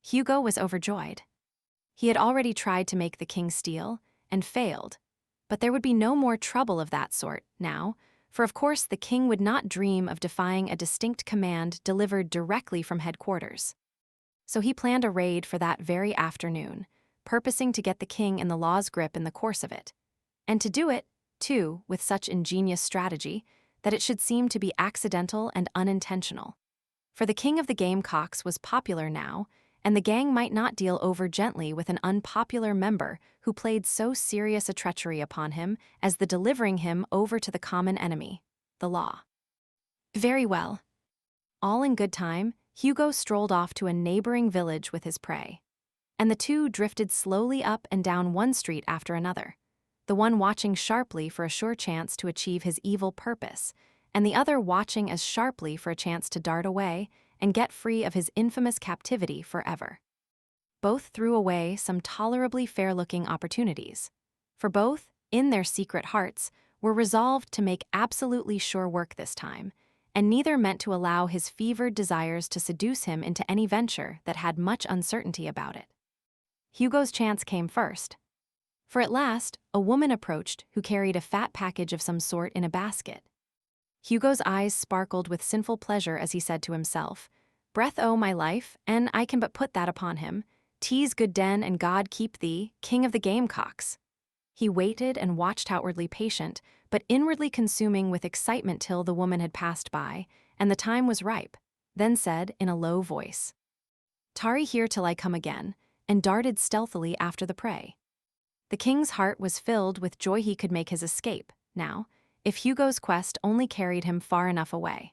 Hugo was overjoyed. He had already tried to make the king steal, and failed, but there would be no more trouble of that sort now, for of course the king would not dream of defying a distinct command delivered directly from headquarters. So he planned a raid for that very afternoon, purposing to get the king in the law's grip in the course of it, and to do it, too, with such ingenious strategy that it should seem to be accidental and unintentional. For the king of the Gamecocks was popular now, and the gang might not deal over gently with an unpopular member who played so serious a treachery upon him as the delivering him over to the common enemy, the law. Very well. All in good time, Hugo strolled off to a neighboring village with his prey, and the two drifted slowly up and down one street after another. the one watching sharply for a sure chance to achieve his evil purpose, and the other watching as sharply for a chance to dart away and get free of his infamous captivity forever. Both threw away some tolerably fair-looking opportunities, for both, in their secret hearts, were resolved to make absolutely sure work this time, and neither meant to allow his fevered desires to seduce him into any venture that had much uncertainty about it. Hugo's chance came first. For at last, a woman approached who carried a fat package of some sort in a basket. Hugo's eyes sparkled with sinful pleasure as he said to himself, "Breath o' my life, and I can but put that upon him. Tease good den and God keep thee, king of the gamecocks." He waited and watched outwardly patient, but inwardly consuming with excitement till the woman had passed by, and the time was ripe, then said in a low voice, "Tarry here till I come again," and darted stealthily after the prey. The king's heart was filled with joy he could make his escape, now, if Hugo's quest only carried him far enough away.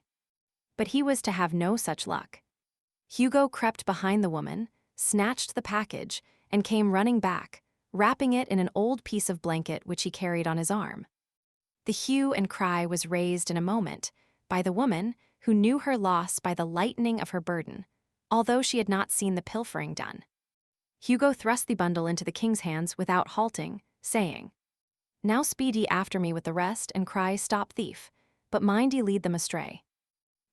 But he was to have no such luck. Hugo crept behind the woman, snatched the package, and came running back, wrapping it in an old piece of blanket which he carried on his arm. The hue and cry was raised in a moment by the woman, who knew her loss by the lightening of her burden, although she had not seen the pilfering done. Hugo thrust the bundle into the king's hands without halting, saying, "Now speed ye after me with the rest, and cry, 'Stop thief,' but mind ye lead them astray."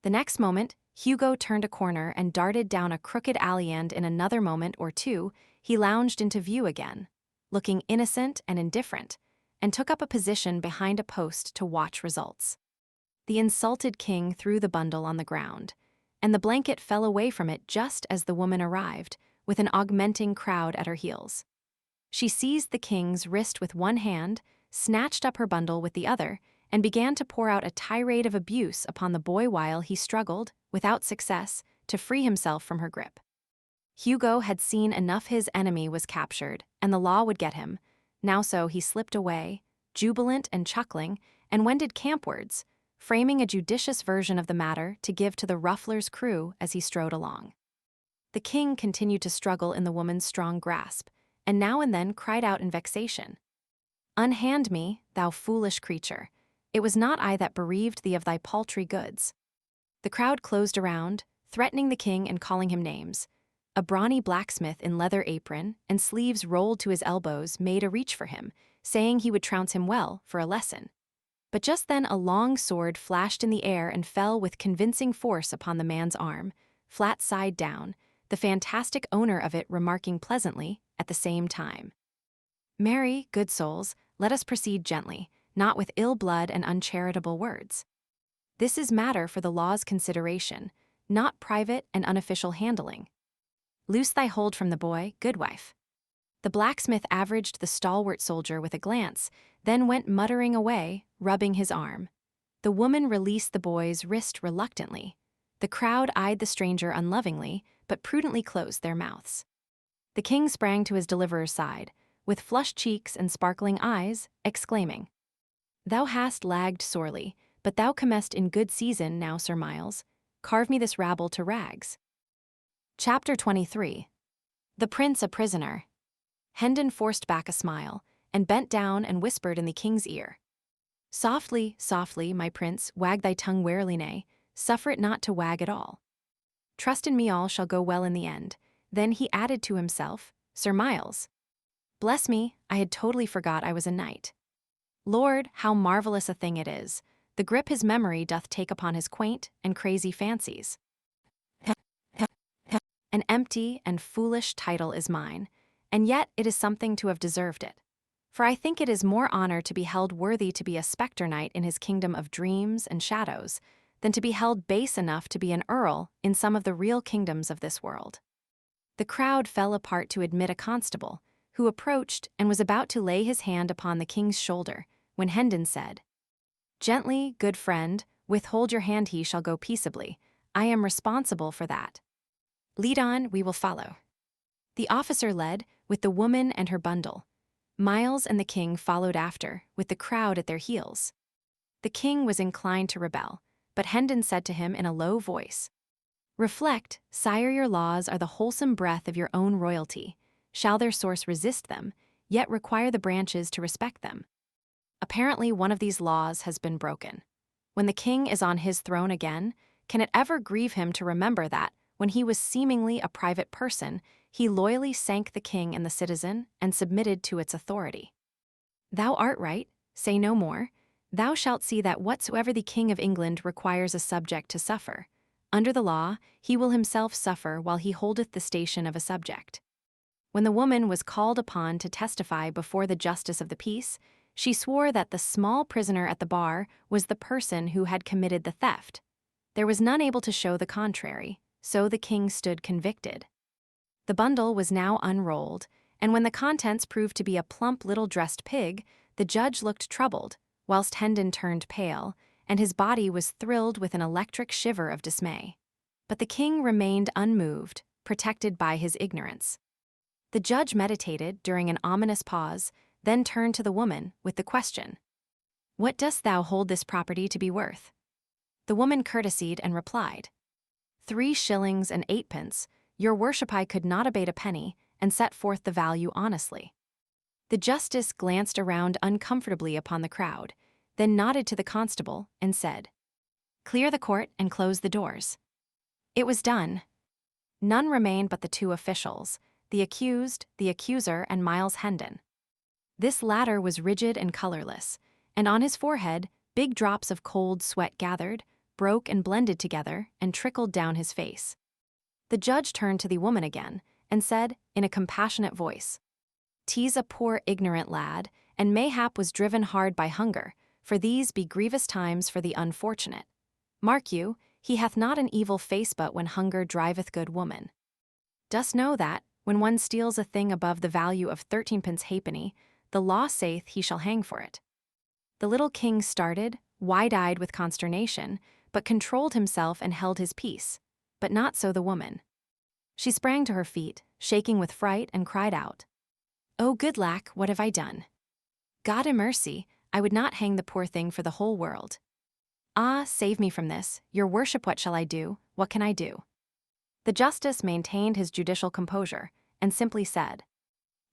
The next moment, Hugo turned a corner and darted down a crooked alley, and in another moment or two, he lounged into view again, looking innocent and indifferent, and took up a position behind a post to watch results. The insulted king threw the bundle on the ground, and the blanket fell away from it just as the woman arrived, with an augmenting crowd at her heels. She seized the king's wrist with one hand, snatched up her bundle with the other, and began to pour out a tirade of abuse upon the boy while he struggled, without success, to free himself from her grip. Hugo had seen enough his enemy was captured, and the law would get him. Now so he slipped away, jubilant and chuckling, and wended campwards, framing a judicious version of the matter to give to the ruffler's crew as he strode along. The king continued to struggle in the woman's strong grasp, and now and then cried out in vexation, "Unhand me, thou foolish creature. It was not I that bereaved thee of thy paltry goods." The crowd closed around, threatening the king and calling him names. A brawny blacksmith in leather apron and sleeves rolled to his elbows made a reach for him, saying he would trounce him well for a lesson. But just then a long sword flashed in the air and fell with convincing force upon the man's arm, flat side down, the fantastic owner of it remarking pleasantly at the same time, "Marry, good souls, let us proceed gently, not with ill blood and uncharitable words. This is matter for the law's consideration, not private and unofficial handling. Loose thy hold from the boy, good wife." The blacksmith averaged the stalwart soldier with a glance, then went muttering away, rubbing his arm. The woman released the boy's wrist reluctantly. The crowd eyed the stranger unlovingly, but prudently closed their mouths. The king sprang to his deliverer's side, with flushed cheeks and sparkling eyes, exclaiming, "Thou hast lagged sorely, but thou comest in good season now, Sir Miles. Carve me this rabble to rags." Chapter 23. The Prince a Prisoner. Hendon forced back a smile, and bent down and whispered in the king's ear, "Softly, softly, my prince, wag thy tongue warily, nay, suffer it not to wag at all. Trust in me, all shall go well in the end." Then he added to himself, "Sir Miles. Bless me, I had totally forgot I was a knight. Lord, how marvelous a thing it is, the grip his memory doth take upon his quaint and crazy fancies. An empty and foolish title is mine, and yet it is something to have deserved it. For I think it is more honor to be held worthy to be a spectre knight in his kingdom of dreams and shadows, than to be held base enough to be an earl in some of the real kingdoms of this world." The crowd fell apart to admit a constable, who approached and was about to lay his hand upon the king's shoulder, when Hendon said, "Gently, good friend, withhold your hand, he shall go peaceably. I am responsible for that. Lead on, we will follow." The officer led, with the woman and her bundle. Miles and the king followed after, with the crowd at their heels. The king was inclined to rebel, but Hendon said to him in a low voice, "Reflect, sire, your laws are the wholesome breath of your own royalty. Shall their source resist them, yet require the branches to respect them? Apparently, one of these laws has been broken. When the king is on his throne again, can it ever grieve him to remember that, when he was seemingly a private person, he loyally sank the king and the citizen and submitted to its authority? Thou art right, say no more. Thou shalt see that whatsoever the King of England requires a subject to suffer, under the law he will himself suffer while he holdeth the station of a subject. When the woman was called upon to testify before the justice of the peace, she swore that the small prisoner at the bar was the person who had committed the theft. There was none able to show the contrary, so the king stood convicted. The bundle was now unrolled, and when the contents proved to be a plump little dressed pig, the judge looked troubled, whilst Hendon turned pale, and his body was thrilled with an electric shiver of dismay. But the king remained unmoved, protected by his ignorance. The judge meditated during an ominous pause, then turned to the woman with the question, "What dost thou hold this property to be worth?" The woman courtesied and replied, 3 shillings and 8 pence. Your worship, I could not abate a penny, and set forth the value honestly. The justice glanced around uncomfortably upon the crowd, then nodded to the constable and said, "Clear the court and close the doors." It was done. None remained but the 2 officials, the accused, the accuser, and Miles Hendon. This latter was rigid and colorless, and on his forehead big drops of cold sweat gathered, broke and blended together, and trickled down his face. The judge turned to the woman again and said, in a compassionate voice, "'Tis a poor ignorant lad, and mayhap was driven hard by hunger, for these be grievous times for the unfortunate. Mark you, he hath not an evil face but when hunger driveth good woman. Dost know that, when one steals a thing above the value of 13 pence halfpenny, the law saith he shall hang for it?" The little king started, wide-eyed with consternation, but controlled himself and held his peace. But not so the woman. She sprang to her feet, shaking with fright, and cried out, "Oh, good lack, what have I done? God a mercy, I would not hang the poor thing for the whole world. Ah, save me from this, your worship, what shall I do, what can I do?" The justice maintained his judicial composure, and simply said,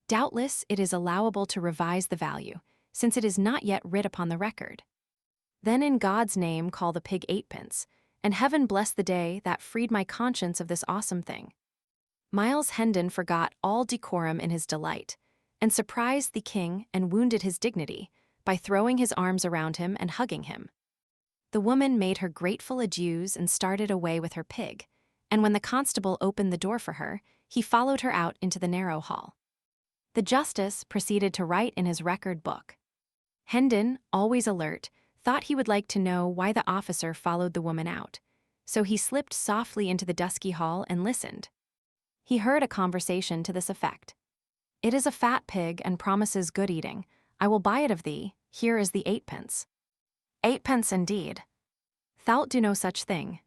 "Doubtless it is allowable to revise the value, since it is not yet writ upon the record. Then in God's name call the pig 8 pence, and heaven bless the day that freed my conscience of this awesome thing." Miles Hendon forgot all decorum in his delight, and surprised the king and wounded his dignity by throwing his arms around him and hugging him. The woman made her grateful adieus and started away with her pig, and when the constable opened the door for her, he followed her out into the narrow hall. The justice proceeded to write in his record book. Hendon, always alert, thought he would like to know why the officer followed the woman out, so he slipped softly into the dusky hall and listened. He heard a conversation to this effect: "It is a fat pig and promises good eating. I will buy it of thee. Here is the 8 pence. 8 pence indeed. Thou'lt do no such thing.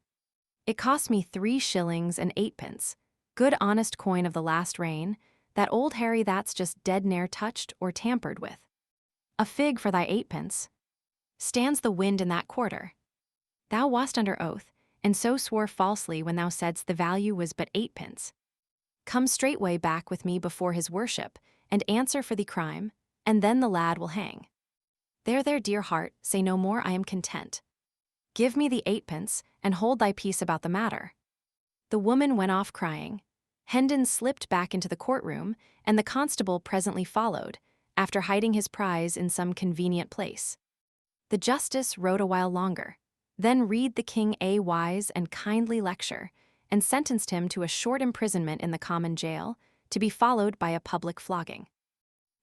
It cost me 3 shillings and 8 pence. Good honest coin of the last reign, that old Harry that's just dead ne'er touched or tampered with. A fig for thy 8 pence. Stands the wind in that quarter? Thou wast under oath, and so swore falsely when thou saidst the value was but 8 pence. Come straightway back with me before his worship, and answer for the crime, and then the lad will hang. There, there, dear heart, say no more, I am content. Give me the 8 pence, and hold thy peace about the matter." The woman went off crying. Hendon slipped back into the courtroom, and the constable presently followed, after hiding his prize in some convenient place. The justice wrote a while longer, then read the king a wise and kindly lecture, and sentenced him to a short imprisonment in the common jail, to be followed by a public flogging.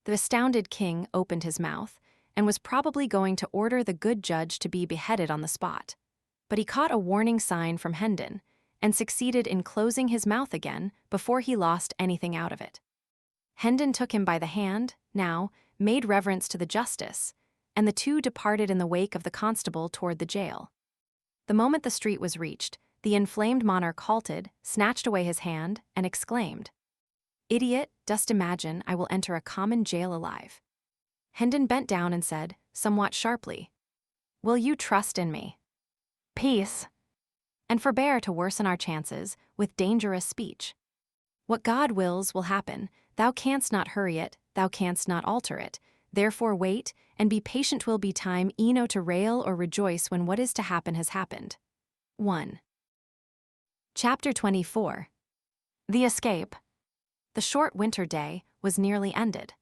The astounded king opened his mouth, and was probably going to order the good judge to be beheaded on the spot. But he caught a warning sign from Hendon, and succeeded in closing his mouth again before he lost anything out of it. Hendon took him by the hand, now, made reverence to the justice, and the two departed in the wake of the constable toward the jail. The moment the street was reached, the inflamed monarch halted, snatched away his hand, and exclaimed, "Idiot, dost imagine I will enter a common jail alive?" Hendon bent down and said, somewhat sharply, "Will you trust in me? Peace, and forbear to worsen our chances with dangerous speech. What God wills will happen, thou canst not hurry it, thou canst not alter it, therefore wait, and be patient will be time eno to rail or rejoice when what is to happen has happened. 1. Chapter 24. The Escape. The short winter day was nearly ended.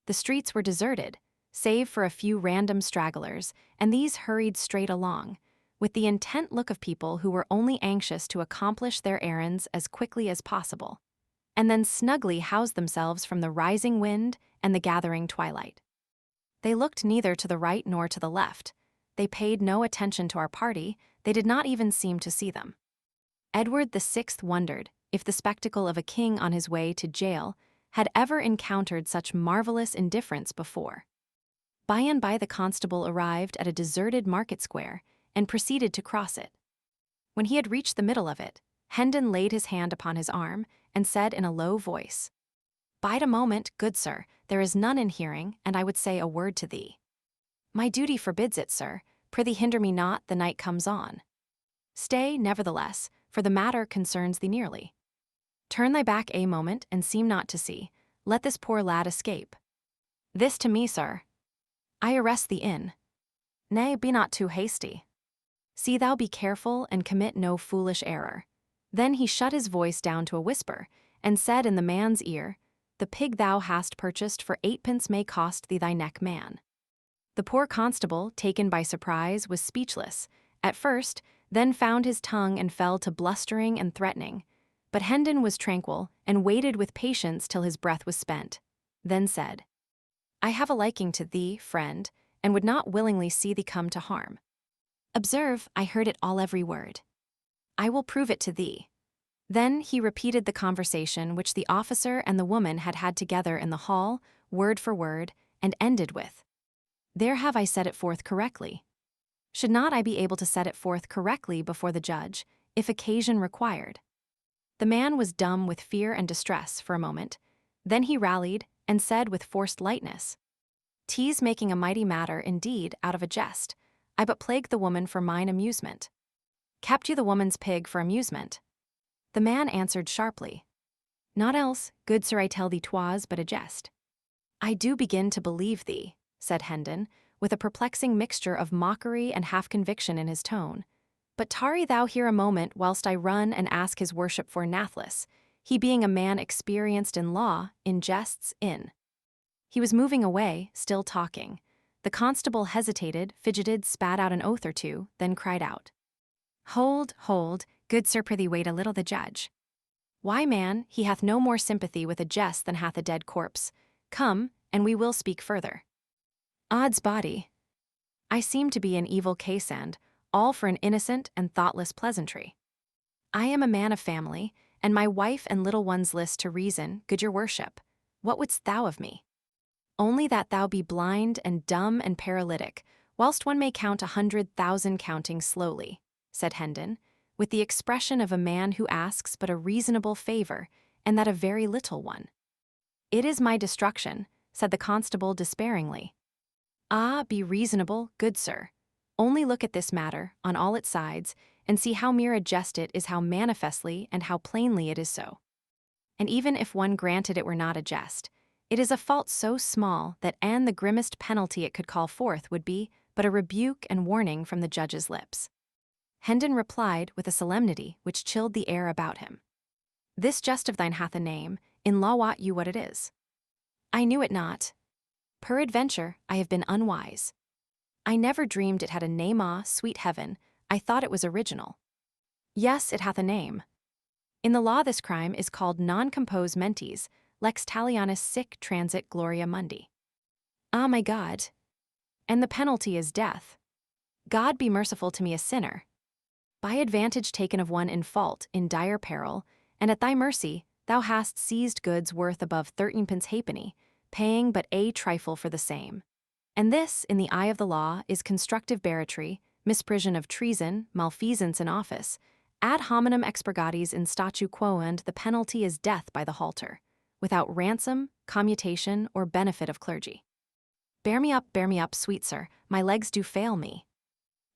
The streets were deserted, save for a few random stragglers, and these hurried straight along, with the intent look of people who were only anxious to accomplish their errands as quickly as possible, and then snugly housed themselves from the rising wind and the gathering twilight. They looked neither to the right nor to the left. They paid no attention to our party. They did not even seem to see them. Edward VI wondered if the spectacle of a king on his way to jail had ever encountered such marvelous indifference before. By and by the constable arrived at a deserted market square and proceeded to cross it. When he had reached the middle of it, Hendon laid his hand upon his arm and said in a low voice, "Bide a moment, good sir, there is none in hearing, and I would say a word to thee." "My duty forbids it, sir. Prithee hinder me not, the night comes on." "Stay, nevertheless, for the matter concerns thee nearly. Turn thy back a moment, and seem not to see. Let this poor lad escape." "This to me, sir." "I arrest thee in." "Nay, be not too hasty. See thou be careful, and commit no foolish error." Then he shut his voice down to a whisper, and said in the man's ear, "The pig thou hast purchased for 8 pence may cost thee thy neck, man." The poor constable, taken by surprise, was speechless, at first, then found his tongue and fell to blustering and threatening. But Hendon was tranquil, and waited with patience till his breath was spent, then said, "I have a liking to thee, friend, and would not willingly see thee come to harm. Observe, I heard it all every word. I will prove it to thee." Then he repeated the conversation which the officer and the woman had had together in the hall, word for word, and ended with, "There have I set it forth correctly. Should not I be able to set it forth correctly before the judge, if occasion required?" The man was dumb with fear and distress for a moment. Then he rallied and said with forced lightness, "'Tis making a mighty matter, indeed, out of a jest. I but plagued the woman for mine amusement." "Kept you the woman's pig for amusement?" The man answered sharply, "Not else, good sir, I tell thee 'twas but a jest." "I do begin to believe thee," said Hendon, with a perplexing mixture of mockery and half-conviction in his tone. "But tarry thou here a moment whilst I run and ask his worship for Nathless, he being a man experienced in law, in jests, in." He was moving away, still talking. The constable hesitated, fidgeted, spat out an oath or two, then cried out, "Hold, hold, good sir, prithee wait a little the judge. Why, man, he hath no more sympathy with a jest than hath a dead corpse. Come, and we will speak further." Odds body. I seem to be in evil case, and all for an innocent and thoughtless pleasantry. I am a man of family, and my wife and little ones list to reason, good your worship. What wouldst thou of me? Only that thou be blind and dumb and paralytic, whilst one may count 100,000 counting slowly, said Hendon, with the expression of a man who asks but a reasonable favor, and that a very little one. "It is my destruction," said the constable despairingly. "Ah, be reasonable, good sir. Only look at this matter, on all its sides, and see how mere a jest it is, how manifestly and how plainly it is so. And even if one granted it were not a jest, it is a fault so small that the grimmest penalty it could call forth would be but a rebuke and warning from the judge's lips." Hendon replied with a solemnity which chilled the air about him. "This jest of thine hath a name, in law wot you what it is?" "I knew it not. Peradventure, I have been unwise. I never dreamed it had a name. Ah, sweet heaven, I thought it was original." "Yes, it hath a name. In the law this crime is called non compos mentis, lex talionis sic transit gloria mundi." "Ah, my God. And the penalty is death. God be merciful to me, a sinner. By advantage taken of one in fault, in dire peril, and at thy mercy, thou hast seized goods worth above 13 pence halfpenny, paying but a trifle for the same. And this, in the eye of the law, is constructive barratry, misprision of treason, malfeasance in office, ad hominem expurgatis in statu quo, and the penalty is death by the halter, without ransom, commutation, or benefit of clergy. Bear me up, sweet sir, my legs do fail me.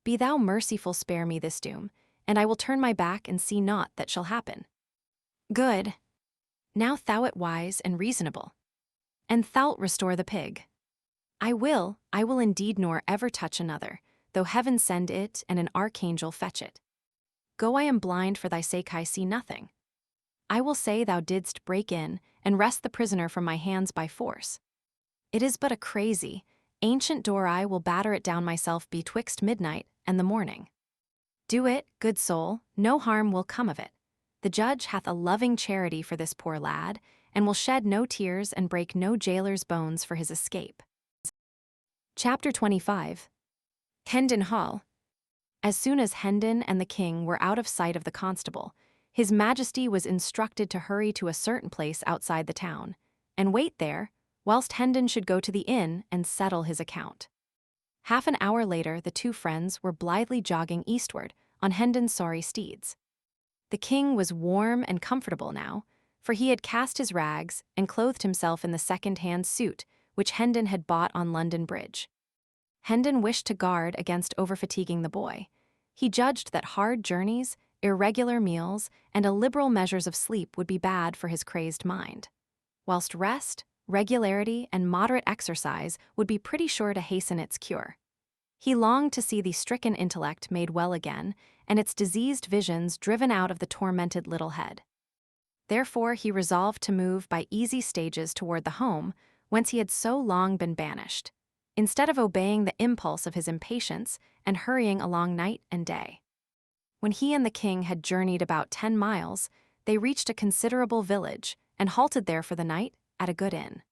Be thou merciful, spare me this doom, and I will turn my back and see naught that shall happen." "Good. Now thou'rt wise and reasonable. And thou'lt restore the pig." I will indeed nor ever touch another, though heaven send it and an archangel fetch it. Go, I am blind, for thy sake I see nothing. I will say thou didst break in and wrest the prisoner from my hands by force. It is but a crazy, ancient door, I will batter it down myself betwixt midnight and the morning. Do it, good soul, no harm will come of it. The judge hath a loving charity for this poor lad, and will shed no tears and break no jailer's bones for his escape. Chapter 25. Hendon Hall. As soon as Hendon and the king were out of sight of the constable, his majesty was instructed to hurry to a certain place outside the town, and wait there, whilst Hendon should go to the inn and settle his account. Half an hour later, the two friends were blithely jogging eastward on Hendon's sorry steeds. The king was warm and comfortable now, for he had cast his rags and clothed himself in the second-hand suit which Hendon had bought on London Bridge. Hendon wished to guard against overfatiguing the boy. He judged that hard journeys, irregular meals, and liberal measures of sleep would be bad for his crazed mind, whilst rest, regularity, and moderate exercise would be pretty sure to hasten its cure. He longed to see the stricken intellect made well again, and its diseased visions driven out of the tormented little head. Therefore he resolved to move by easy stages toward the home whence he had so long been banished, instead of obeying the impulse of his impatience and hurrying along night and day. When he and the king had journeyed about 10 miles, they reached a considerable village and halted there for the night at a good inn.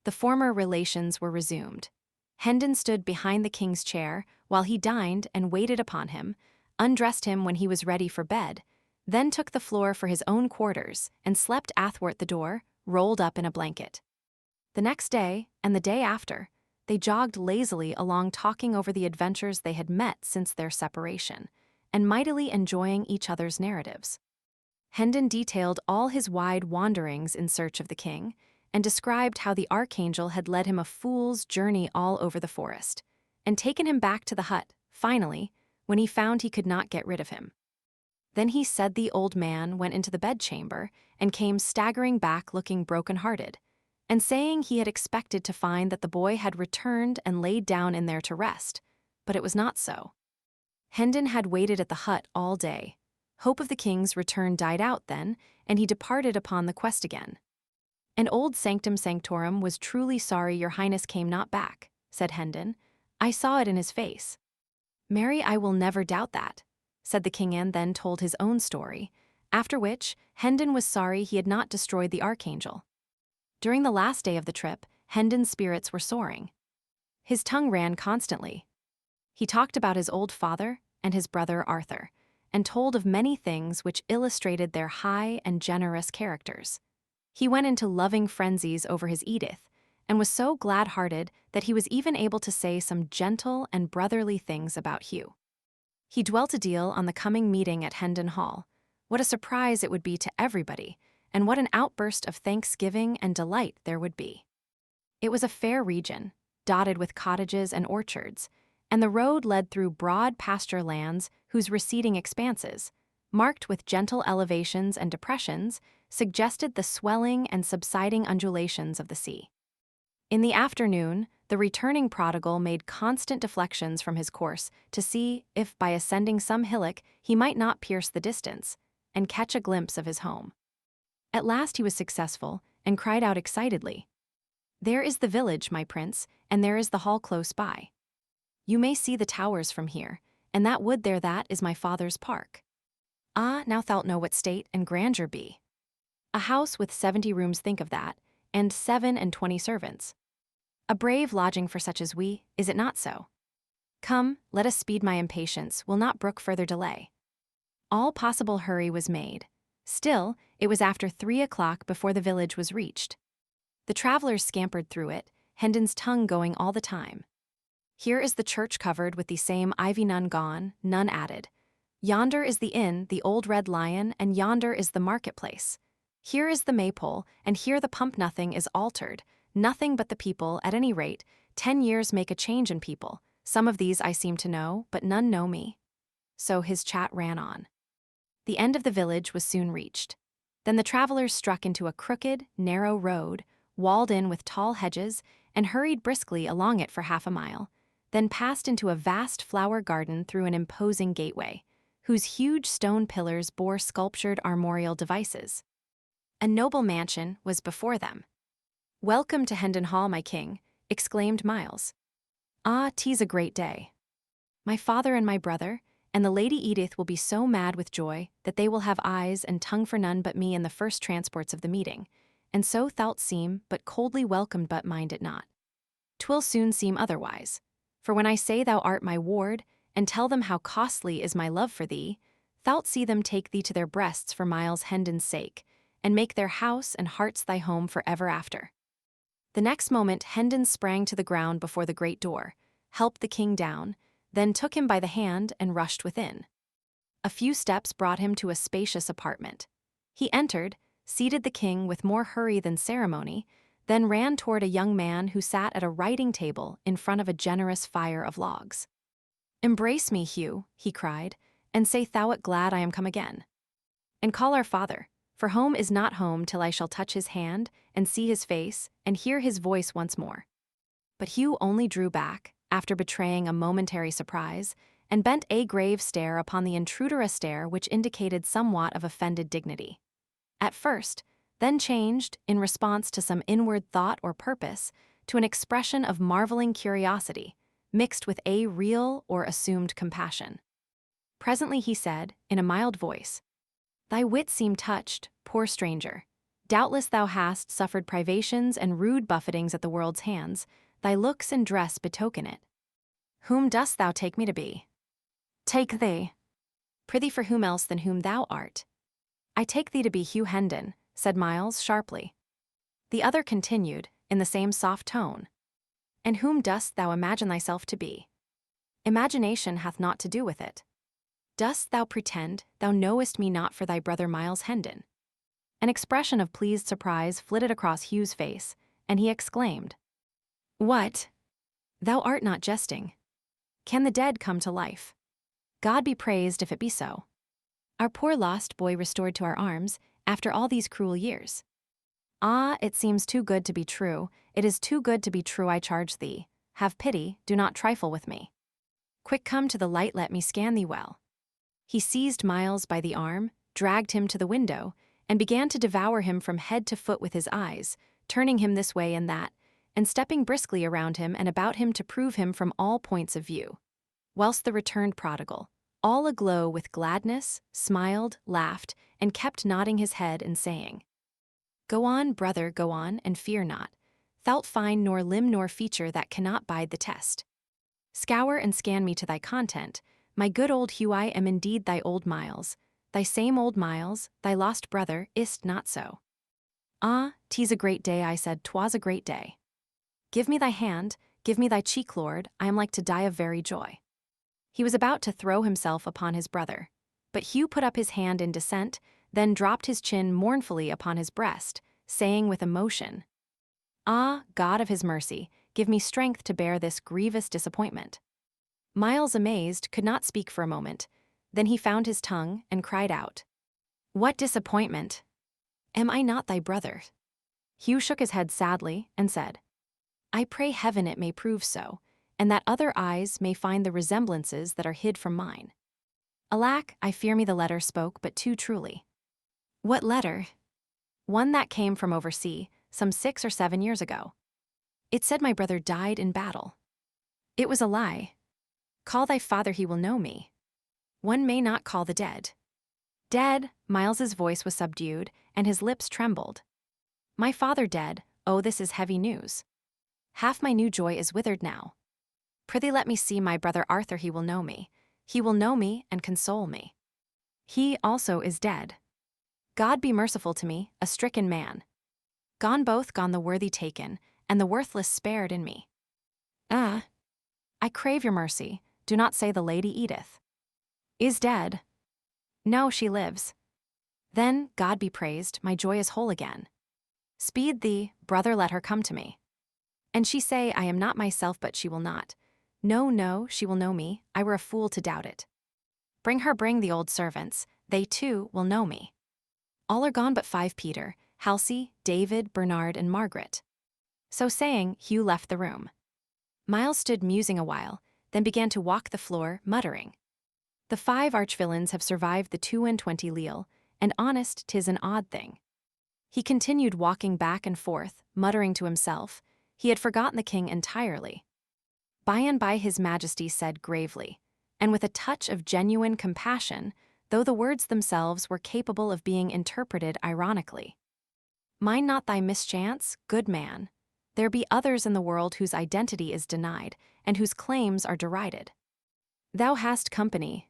The former relations were resumed. Hendon stood behind the king's chair while he dined and waited upon him, undressed him when he was ready for bed, then took the floor for his own quarters and slept athwart the door, rolled up in a blanket. The next day, and the day after, they jogged lazily along, talking over the adventures they had met since their separation, and mightily enjoying each other's narratives. Hendon detailed all his wide wanderings in search of the king, and described how the archangel had led him a fool's journey all over the forest, and taken him back to the hut, finally, when he found he could not get rid of him. Then he said the old man went into the bedchamber and came staggering back looking broken-hearted, and saying he had expected to find that the boy had returned and laid down in there to rest, but it was not so. Hendon had waited at the hut all day. Hope of the king's return died out then, and he departed upon the quest again. "An old sanctum sanctorum was truly sorry your highness came not back," said Hendon. "I saw it in his face." "Marry, I will never doubt that," said the king, and then told his own story, after which Hendon was sorry he had not destroyed the archangel. During the last day of the trip, Hendon's spirits were soaring. His tongue ran constantly. He talked about his old father and his brother Arthur, and told of many things which illustrated their high and generous characters. He went into loving frenzies over his Edith, and was so glad-hearted that he was even able to say some gentle and brotherly things about Hugh. He dwelt a deal on the coming meeting at Hendon Hall. What a surprise it would be to everybody, and what an outburst of thanksgiving and delight there would be. It was a fair region, dotted with cottages and orchards, and the road led through broad pasture lands whose receding expanses, marked with gentle elevations and depressions, suggested the swelling and subsiding undulations of the sea. In the afternoon, the returning prodigal made constant deflections from his course to see if by ascending some hillock he might not pierce the distance and catch a glimpse of his home. At last he was successful, and cried out excitedly, "There is the village, my prince, and there is the hall close by. You may see the towers from here, and that wood there, that is my father's park. Ah, now thou'lt know what state and grandeur be. A house with 70 rooms, think of that, and 27 servants. A brave lodging for such as we, is it not so? Come, let us speed, my impatience will not brook further delay." All possible hurry was made. Still, it was after 3 o'clock before the village was reached. The travelers scampered through it, Hendon's tongue going all the time. Here is the church covered with the same ivy, none gone, none added. Yonder is the inn, the old Red Lion, and yonder is the marketplace. Here is the maypole, and here the pump. Nothing is altered, nothing but the people. At any rate, 10 years make a change in people. Some of these I seem to know, but none know me. So his chat ran on. The end of the village was soon reached. Then the travelers struck into a crooked, narrow road, walled in with tall hedges, and hurried briskly along it for half a mile, then passed into a vast flower garden through an imposing gateway, whose huge stone pillars bore sculptured armorial devices. A noble mansion was before them. "Welcome to Hendon Hall, my king," exclaimed Miles. "Ah, 'tis a great day. My father and my brother, and the Lady Edith will be so mad with joy that they will have eyes and tongue for none but me in the first transports of the meeting, and so thou'lt seem but coldly welcomed, but mind it not. 'Twill soon seem otherwise. For when I say thou art my ward, and tell them how costly is my love for thee, thou'lt see them take thee to their breasts for Miles Hendon's sake, and make their house and hearts thy home for ever after." The next moment Hendon sprang to the ground before the great door, helped the king down, then took him by the hand and rushed within. A few steps brought him to a spacious apartment. He entered, seated the king with more hurry than ceremony, then ran toward a young man who sat at a writing table in front of a generous fire of logs. "Embrace me, Hugh," he cried, "and say thou'rt glad I am come again. And call our father, for home is not home till I shall touch his hand and see his face and hear his voice once more." But Hugh only drew back, after betraying a momentary surprise, and bent a grave stare upon the intruder, a stare which indicated somewhat of offended dignity. At first, then changed, in response to some inward thought or purpose, to an expression of marveling curiosity, mixed with a real or assumed compassion. Presently he said, in a mild voice, "Thy wit seem touched, poor stranger. Doubtless thou hast suffered privations and rude buffetings at the world's hands. Thy looks and dress betoken it. Whom dost thou take me to be?" "Take thee." "Prithee, for whom else than whom thou art?" "I take thee to be Hugh Hendon," said Miles sharply. The other continued, in the same soft tone, "And whom dost thou imagine thyself to be?" "Imagination hath naught to do with it. Dost thou pretend thou knowest me not for thy brother Miles Hendon?" An expression of pleased surprise flitted across Hugh's face, and he exclaimed, "What? Thou art not jesting. Can the dead come to life? God be praised if it be so. Our poor lost boy restored to our arms, after all these cruel years. Ah, it seems too good to be true. It is too good to be true, I charge thee. Have pity, do not trifle with me. Quick, come to the light, let me scan thee well." He seized Miles by the arm, dragged him to the window, and began to devour him from head to foot with his eyes, turning him this way and that, and stepping briskly around him and about him to prove him from all points of view. Whilst the returned prodigal, all aglow with gladness, smiled, laughed, and kept nodding his head and saying, "Go on, brother, go on, and fear not. Thou'lt find nor limb nor feature that cannot bide the test. Scour and scan me to thy content. My good old Hugh, I am indeed thy old Miles, thy same old Miles, thy lost brother, is't not so? Ah, 'tis a great day, I said 'twas a great day. Give me thy hand, give me thy cheek, Lord, I am like to die of very joy." He was about to throw himself upon his brother, but Hugh put up his hand in dissent, then dropped his chin mournfully upon his breast, saying with emotion, "Ah, God of his mercy, give me strength to bear this grievous disappointment." Miles, amazed, could not speak for a moment. Then he found his tongue and cried out, "What disappointment? Am I not thy brother?" Hugh shook his head sadly and said, "I pray heaven it may prove so, and that other eyes may find the resemblances that are hid from mine. Alack, I fear me the letter spoke but too truly." "What letter?" "One that came from oversea, some 6 or 7 years ago. It said my brother died in battle. It was a lie. Call thy father, he will know me. One may not call the dead." "Dead?" Miles's voice was subdued, and his lips trembled. "My father dead? Oh, this is heavy news. Half my new joy is withered now. Prithee let me see my brother Arthur, he will know me. He will know me and console me. He also is dead. God be merciful to me, a stricken man. Gone both, gone the worthy taken, and the worthless spared in me. Ah, I crave your mercy, do not say the Lady Edith is dead. No, she lives. Then, God be praised, my joy is whole again. Speed thee, brother, let her come to me. And she say I am not myself, but she will not. No, no, she will know me, I were a fool to doubt it. Bring her, bring the old servants, they too will know me. All are gone but 5, Peter, Halsey, David, Bernard, and Margaret. So saying, Hugh left the room. Miles stood musing a while, then began to walk the floor, muttering. The 5 archvillains have survived the 22 leal, and honest 'tis an odd thing. He continued walking back and forth, muttering to himself. He had forgotten the king entirely. By and by his majesty said gravely, and with a touch of genuine compassion, though the words themselves were capable of being interpreted ironically. Mind not thy mischance, good man. There be others in the world whose identity is denied, and whose claims are derided. Thou hast company.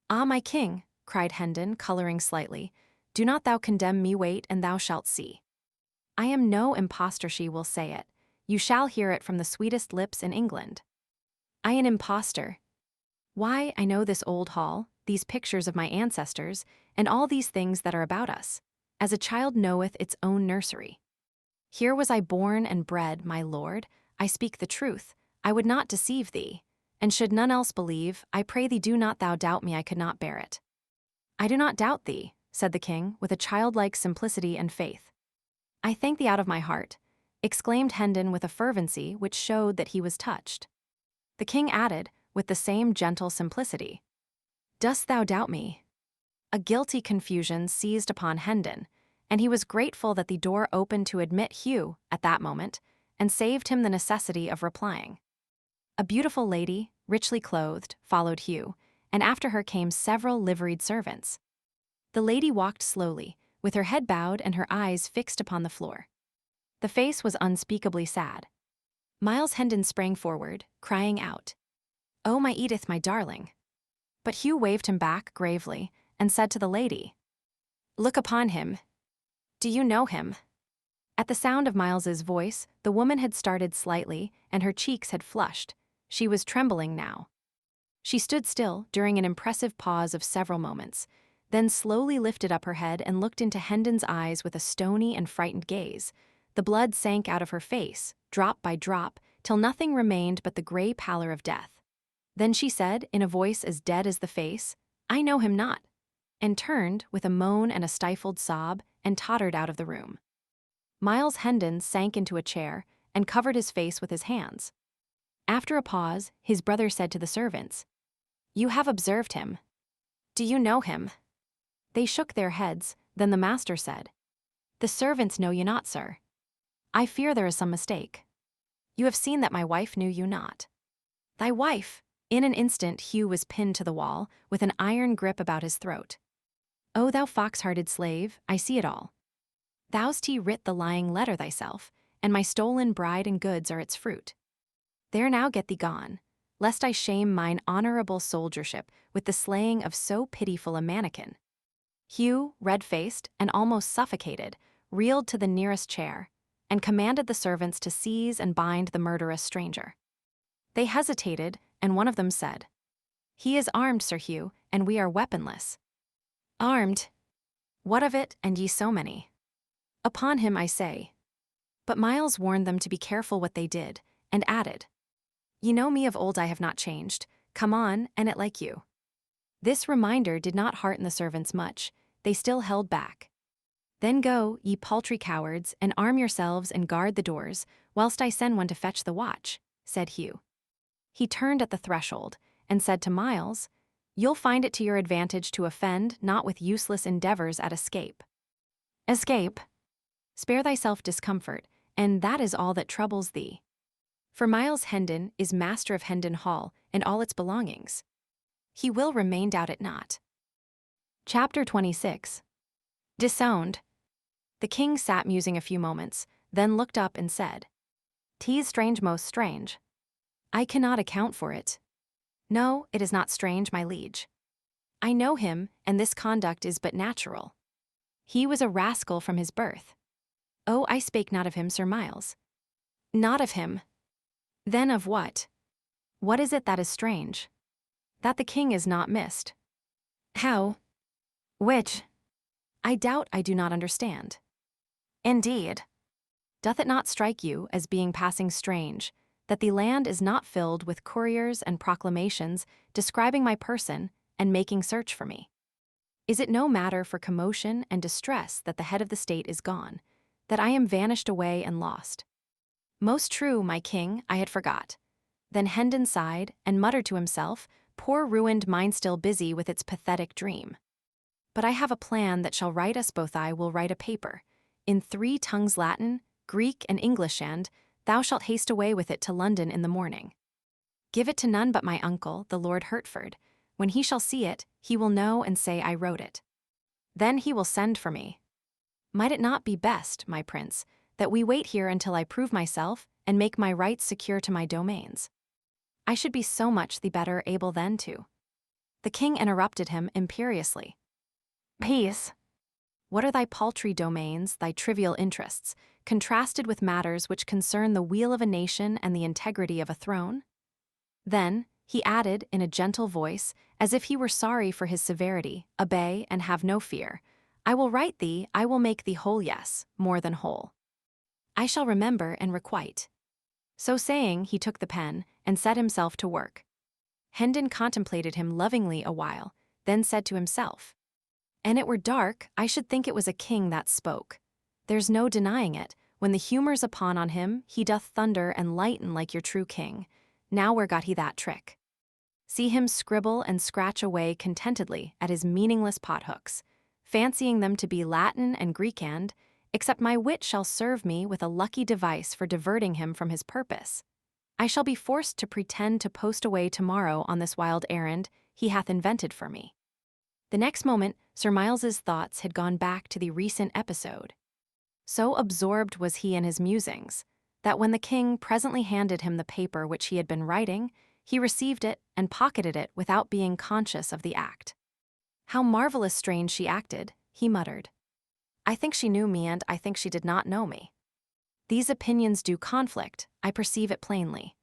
Ah, my king, cried Hendon, coloring slightly, do not thou condemn me, wait, and thou shalt see. I am no impostor, she will say it. You shall hear it from the sweetest lips in England. I an impostor. Why, I know this old hall, these pictures of my ancestors, and all these things that are about us, as a child knoweth its own nursery. Here was I born and bred, my lord, I speak the truth, I would not deceive thee, and should none else believe, I pray thee do not thou doubt me, I could not bear it. I do not doubt thee, said the king, with a childlike simplicity and faith. I thank thee out of my heart, exclaimed Hendon with a fervency which showed that he was touched. The king added, with the same gentle simplicity, dost thou doubt me? A guilty confusion seized upon Hendon, and he was grateful that the door opened to admit Hugh at that moment, and saved him the necessity of replying. A beautiful lady, richly clothed, followed Hugh, and after her came several liveried servants. The lady walked slowly, with her head bowed and her eyes fixed upon the floor. The face was unspeakably sad. Miles Hendon sprang forward, crying out, "Oh, my Edith, my darling!" But Hugh waved him back gravely, and said to the lady, "Look upon him. Do you know him?" At the sound of Miles's voice, the woman had started slightly, and her cheeks had flushed. She was trembling now. She stood still during an impressive pause of several moments, then slowly lifted up her head and looked into Hendon's eyes with a stony and frightened gaze. The blood sank out of her face, drop by drop, till nothing remained but the gray pallor of death. Then she said, in a voice as dead as the face, "I know him not," and turned, with a moan and a stifled sob, and tottered out of the room. Miles Hendon sank into a chair and covered his face with his hands. After a pause, his brother said to the servants, "You have observed him. Do you know him?" They shook their heads, then the master said, "The servants know you not, sir. I fear there is some mistake. You have seen that my wife knew you not." "Thy wife!" In an instant Hugh was pinned to the wall, with an iron grip about his throat. "O thou fox-hearted slave, I see it all. Thou'st writ the lying letter thyself, and my stolen bride and goods are its fruit. There now get thee gone, lest I shame mine honorable soldiership with the slaying of so pitiful a mannikin." Hugh, red-faced and almost suffocated, reeled to the nearest chair, and commanded the servants to seize and bind the murderous stranger. They hesitated, and one of them said, "He is armed, Sir Hugh, and we are weaponless." "Armed? What of it, and ye so many?" "Upon him, I say." But Miles warned them to be careful what they did, and added, "Ye know me of old, I have not changed. Come on, and it like you." This reminder did not hearten the servants much. They still held back. "Then go, ye paltry cowards, and arm yourselves and guard the doors, whilst I send one to fetch the watch," said Hugh. He turned at the threshold, and said to Miles, "You'll find it to your advantage to offend not with useless endeavors at escape. Escape? Spare thyself discomfort, and that is all that troubles thee. For Miles Hendon is master of Hendon Hall and all its belongings. He will remain, doubt it not." Chapter 26. Disowned. The king sat musing a few moments, then looked up and said, "'Tis strange, most strange. I cannot account for it. No, it is not strange, my liege. I know him, and this conduct is but natural. He was a rascal from his birth. Oh, I spake not of him, Sir Miles." "Not of him. Then of what? What is it that is strange?" "That the king is not missed." "How? Which? I doubt I do not understand." "Indeed. Doth it not strike you as being passing strange that the land is not filled with couriers and proclamations describing my person and making search for me? Is it no matter for commotion and distress that the head of the state is gone, that I am vanished away and lost? Most true, my king, I had forgot. Then Hendon sighed and muttered to himself, poor ruined mind still busy with its pathetic dream. But I have a plan that shall right us both. I will write a paper, in 3 tongues Latin, Greek, and English, and thou shalt haste away with it to London in the morning. Give it to none but my uncle, the Lord Hertford. When he shall see it, he will know and say I wrote it. Then he will send for me. Might it not be best, my prince, that we wait here until I prove myself and make my rights secure to my domains? I should be so much the better able then to. The king interrupted him imperiously. Peace. What are thy paltry domains, thy trivial interests, contrasted with matters which concern the weal of a nation and the integrity of a throne? Then, he added in a gentle voice, as if he were sorry for his severity, obey and have no fear. I will write thee, I will make thee whole, yes, more than whole. I shall remember and requite. So saying, he took the pen and set himself to work. Hendon contemplated him lovingly a while, then said to himself, "An it were dark, I should think it was a king that spoke. There's no denying it, when the humour's upon on him, he doth thunder and lighten like your true king. Now where got he that trick? See him scribble and scratch away contentedly at his meaningless pothooks, fancying them to be Latin and Greek, and, except my wit shall serve me with a lucky device for diverting him from his purpose, I shall be forced to pretend to post away tomorrow on this wild errand he hath invented for me." The next moment, Sir Miles's thoughts had gone back to the recent episode. So absorbed was he in his musings, that when the king presently handed him the paper which he had been writing, he received it and pocketed it without being conscious of the act. "How marvelous strange she acted," he muttered. "I think she knew me, and I think she did not know me. These opinions do conflict, I perceive it plainly.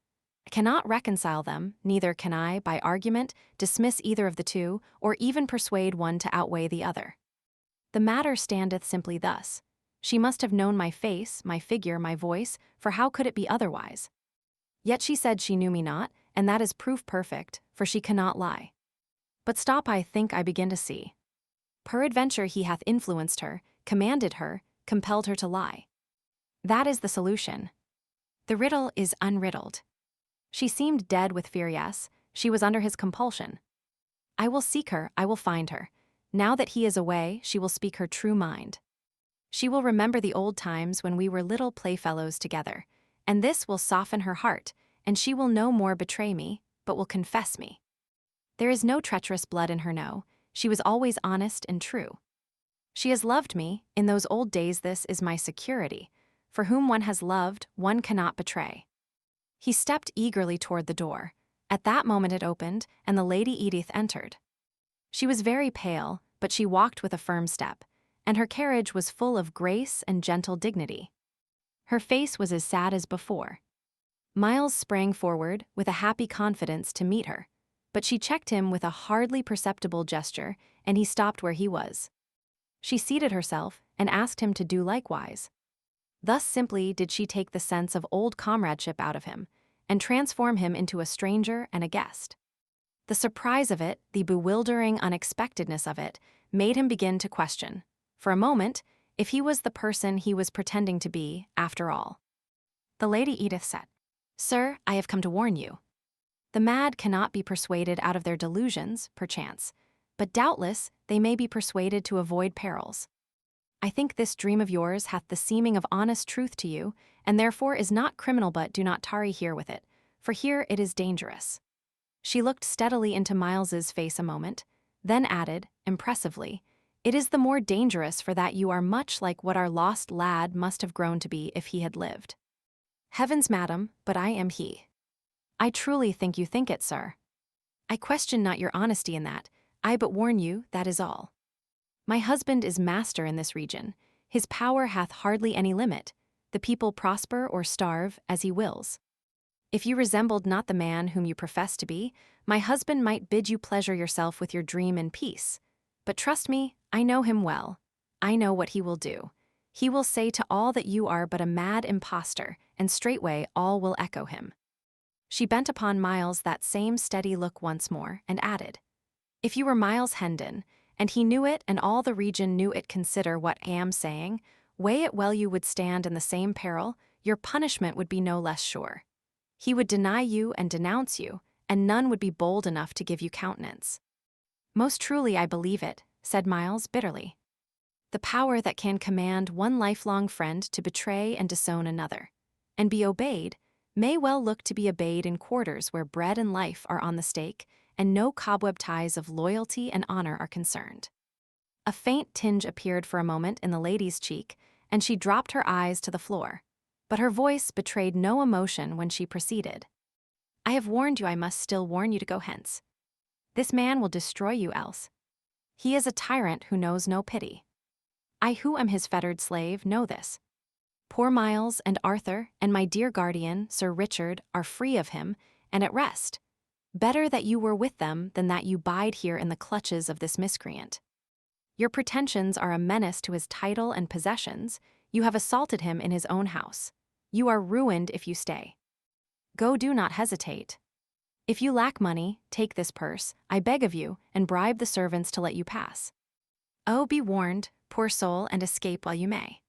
I cannot reconcile them, neither can I, by argument, dismiss either of the two, or even persuade one to outweigh the other. The matter standeth simply thus. She must have known my face, my figure, my voice, for how could it be otherwise? Yet she said she knew me not, and that is proof perfect, for she cannot lie. But stop, I think I begin to see. Peradventure he hath influenced her, commanded her, compelled her to lie. That is the solution. The riddle is unriddled. She seemed dead with fear, yes, she was under his compulsion. I will seek her, I will find her. Now that he is away, she will speak her true mind. She will remember the old times when we were little playfellows together, and this will soften her heart, and she will no more betray me, but will confess me. There is no treacherous blood in her, no, she was always honest and true. She has loved me, in those old days this is my security, for whom one has loved, one cannot betray." He stepped eagerly toward the door. At that moment it opened, and the Lady Edith entered. She was very pale, but she walked with a firm step, and her carriage was full of grace and gentle dignity. Her face was as sad as before. Miles sprang forward with a happy confidence to meet her, but she checked him with a hardly perceptible gesture, and he stopped where he was. She seated herself and asked him to do likewise. Thus simply did she take the sense of old comradeship out of him, and transform him into a stranger and a guest. The surprise of it, the bewildering unexpectedness of it, made him begin to question, for a moment, if he was the person he was pretending to be, after all. The Lady Edith said, "Sir, I have come to warn you. The mad cannot be persuaded out of their delusions, perchance, but doubtless they may be persuaded to avoid perils. I think this dream of yours hath the seeming of honest truth to you, and therefore is not criminal, but do not tarry here with it, for here it is dangerous." She looked steadily into Miles's face a moment, then added, impressively, "It is the more dangerous for that you are much like what our lost lad must have grown to be if he had lived. Heavens, madam, but I am he. I truly think you think it, sir. I question not your honesty in that, I but warn you, that is all. My husband is master in this region. His power hath hardly any limit. The people prosper or starve as he wills. If you resembled not the man whom you profess to be, my husband might bid you pleasure yourself with your dream in peace. But trust me, I know him well. I know what he will do. He will say to all that you are but a mad impostor, and straightway all will echo him." She bent upon Miles that same steady look once more, and added, "If you were Miles Hendon, and he knew it and all the region knew it, consider what I am saying, Weigh it well, you would stand in the same peril, your punishment would be no less sure. He would deny you and denounce you, and none would be bold enough to give you countenance. Most truly I believe it, said Miles bitterly. The power that can command one lifelong friend to betray and disown another, and be obeyed, may well look to be obeyed in quarters where bread and life are on the stake, and no cobweb ties of loyalty and honor are concerned. A faint tinge appeared for a moment in the lady's cheek, and she dropped her eyes to the floor, but her voice betrayed no emotion when she proceeded. I have warned you, I must still warn you to go hence. This man will destroy you else. He is a tyrant who knows no pity. I who am his fettered slave know this. Poor Miles and Arthur and my dear guardian, Sir Richard, are free of him and at rest. Better that you were with them than that you bide here in the clutches of this miscreant. Your pretensions are a menace to his title and possessions. You have assaulted him in his own house. You are ruined if you stay. Go, do not hesitate. If you lack money, take this purse, I beg of you, and bribe the servants to let you pass. Oh, be warned, poor soul, and escape while you may.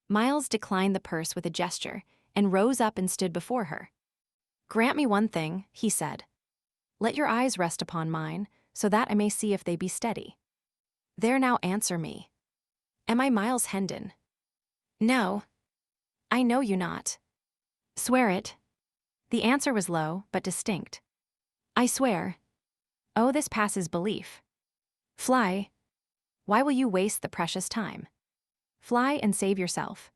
Miles declined the purse with a gesture, and rose up and stood before her. Grant me one thing, he said. Let your eyes rest upon mine, so that I may see if they be steady. There, now answer me. Am I Miles Hendon? No. I know you not. Swear it. The answer was low, but distinct. I swear. Oh, this passes belief. Fly. Why will you waste the precious time? Fly and save yourself.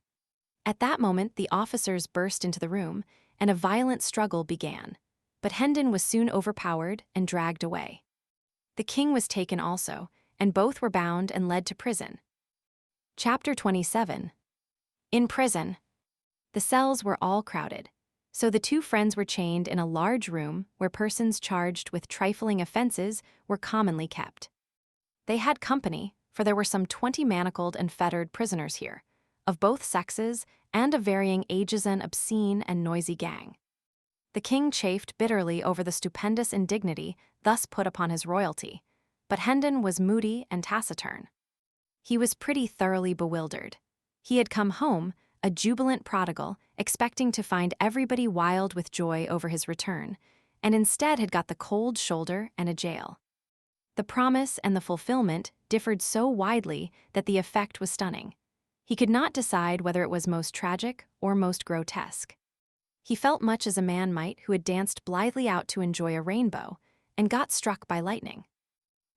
At that moment, the officers burst into the room, and a violent struggle began. But Hendon was soon overpowered and dragged away. The king was taken also, and both were bound and led to prison. Chapter 27. In prison. The cells were all crowded, so the two friends were chained in a large room where persons charged with trifling offenses were commonly kept. They had company, for there were some 20 manacled and fettered prisoners here, of both sexes and of varying ages, an obscene and noisy gang. The king chafed bitterly over the stupendous indignity thus put upon his royalty, but Hendon was moody and taciturn. He was pretty thoroughly bewildered. He had come home, a jubilant prodigal, expecting to find everybody wild with joy over his return, and instead had got the cold shoulder and a jail. The promise and the fulfillment differed so widely that the effect was stunning. He could not decide whether it was most tragic or most grotesque. He felt much as a man might who had danced blithely out to enjoy a rainbow and got struck by lightning.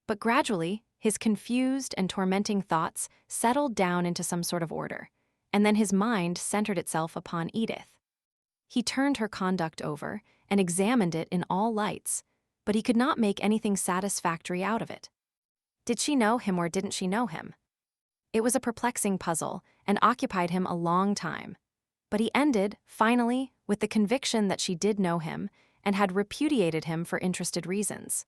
But gradually, his confused and tormenting thoughts settled down into some sort of order, and then his mind centered itself upon Edith. He turned her conduct over and examined it in all lights, but he could not make anything satisfactory out of it. Did she know him or didn't she know him? It was a perplexing puzzle and occupied him a long time, but he ended, finally, with the conviction that she did know him and had repudiated him for interested reasons.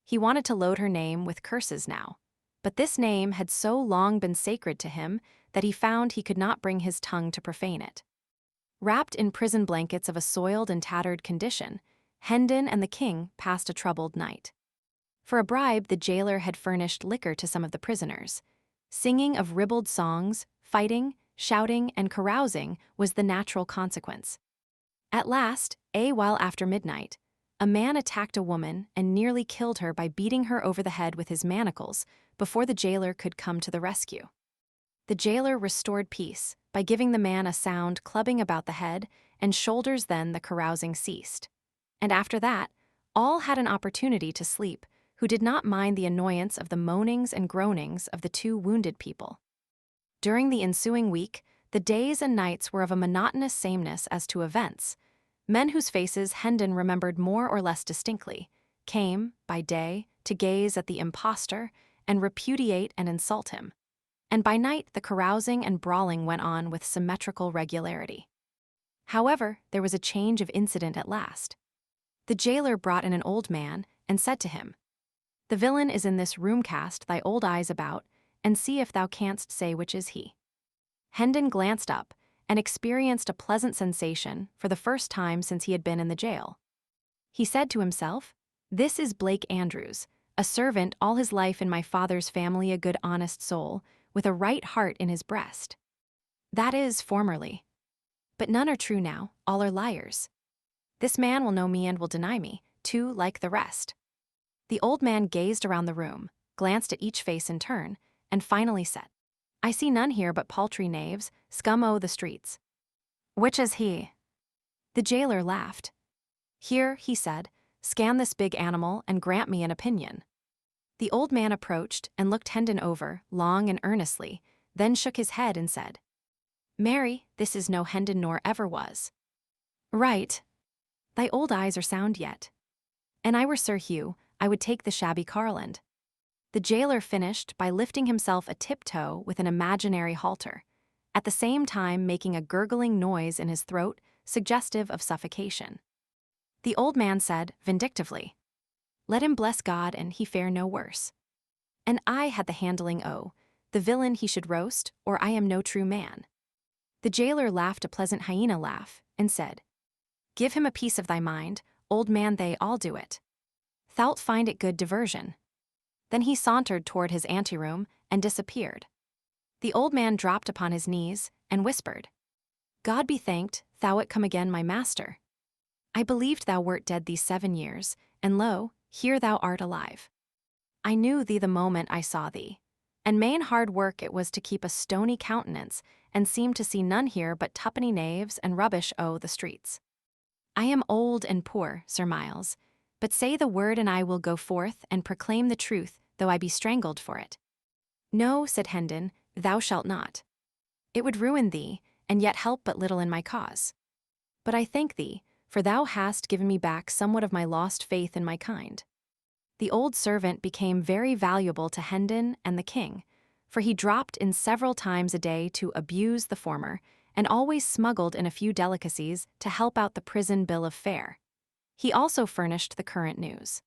He wanted to load her name with curses now, but this name had so long been sacred to him that he found he could not bring his tongue to profane it. Wrapped in prison blankets of a soiled and tattered condition, Hendon and the king passed a troubled night. For a bribe, the jailer had furnished liquor to some of the prisoners. Singing of ribald songs, fighting, shouting, and carousing was the natural consequence. At last, a while after midnight, a man attacked a woman and nearly killed her by beating her over the head with his manacles before the jailer could come to the rescue. The jailer restored peace by giving the man a sound clubbing about the head and shoulders. Then the carousing ceased. And after that, all had an opportunity to sleep who did not mind the annoyance of the moanings and groanings of the two wounded people. During the ensuing week, the days and nights were of a monotonous sameness as to events. Men whose faces Hendon remembered more or less distinctly came, by day, to gaze at the impostor and repudiate and insult him. And by night the carousing and brawling went on with symmetrical regularity. However, there was a change of incident at last. The jailer brought in an old man and said to him, "The villain is in this room, cast thy old eyes about, and see if thou canst say which is he." Hendon glanced up and experienced a pleasant sensation for the first time since he had been in the jail. He said to himself, "This is Blake Andrews, a servant all his life in my father's family, a good honest soul, with a right heart in his breast. That is, formerly. But none are true now, all are liars. This man will know me and will deny me, too, like the rest. The old man gazed around the room, glanced at each face in turn, and finally said, I see none here but paltry knaves, scum o' the streets. Which is he? The jailer laughed. Here, he said, scan this big animal and grant me an opinion. The old man approached and looked Hendon over, long and earnestly, then shook his head and said, Mary, this is no Hendon nor ever was. Right. Thy old eyes are sound yet. An I were Sir Hugh, I would take the shabby Carland. The jailer finished by lifting himself a tiptoe with an imaginary halter, at the same time making a gurgling noise in his throat suggestive of suffocation. The old man said, vindictively, Let him bless God and he fare no worse. And I had the handling o', the villain he should roast, or I am no true man. The jailer laughed a pleasant hyena laugh, and said, Give him a piece of thy mind, old man, they all do it. Thou'lt find it good diversion. Then he sauntered toward his anteroom and disappeared. The old man dropped upon his knees and whispered, God be thanked, thou art come again, my master. I believed thou wert dead these 7 years, and lo, here thou art alive. I knew thee the moment I saw thee, and main hard work it was to keep a stony countenance, and seem to see none here but tuppenny knaves and rubbish o' the streets. I am old and poor, Sir Miles, but say the word and I will go forth and proclaim the truth, though I be strangled for it. No, said Hendon, thou shalt not. It would ruin thee, and yet help but little in my cause. But I thank thee, for thou hast given me back somewhat of my lost faith in my kind. The old servant became very valuable to Hendon and the king, for he dropped in several times a day to abuse the former, and always smuggled in a few delicacies to help out the prison bill of fare. He also furnished the current news.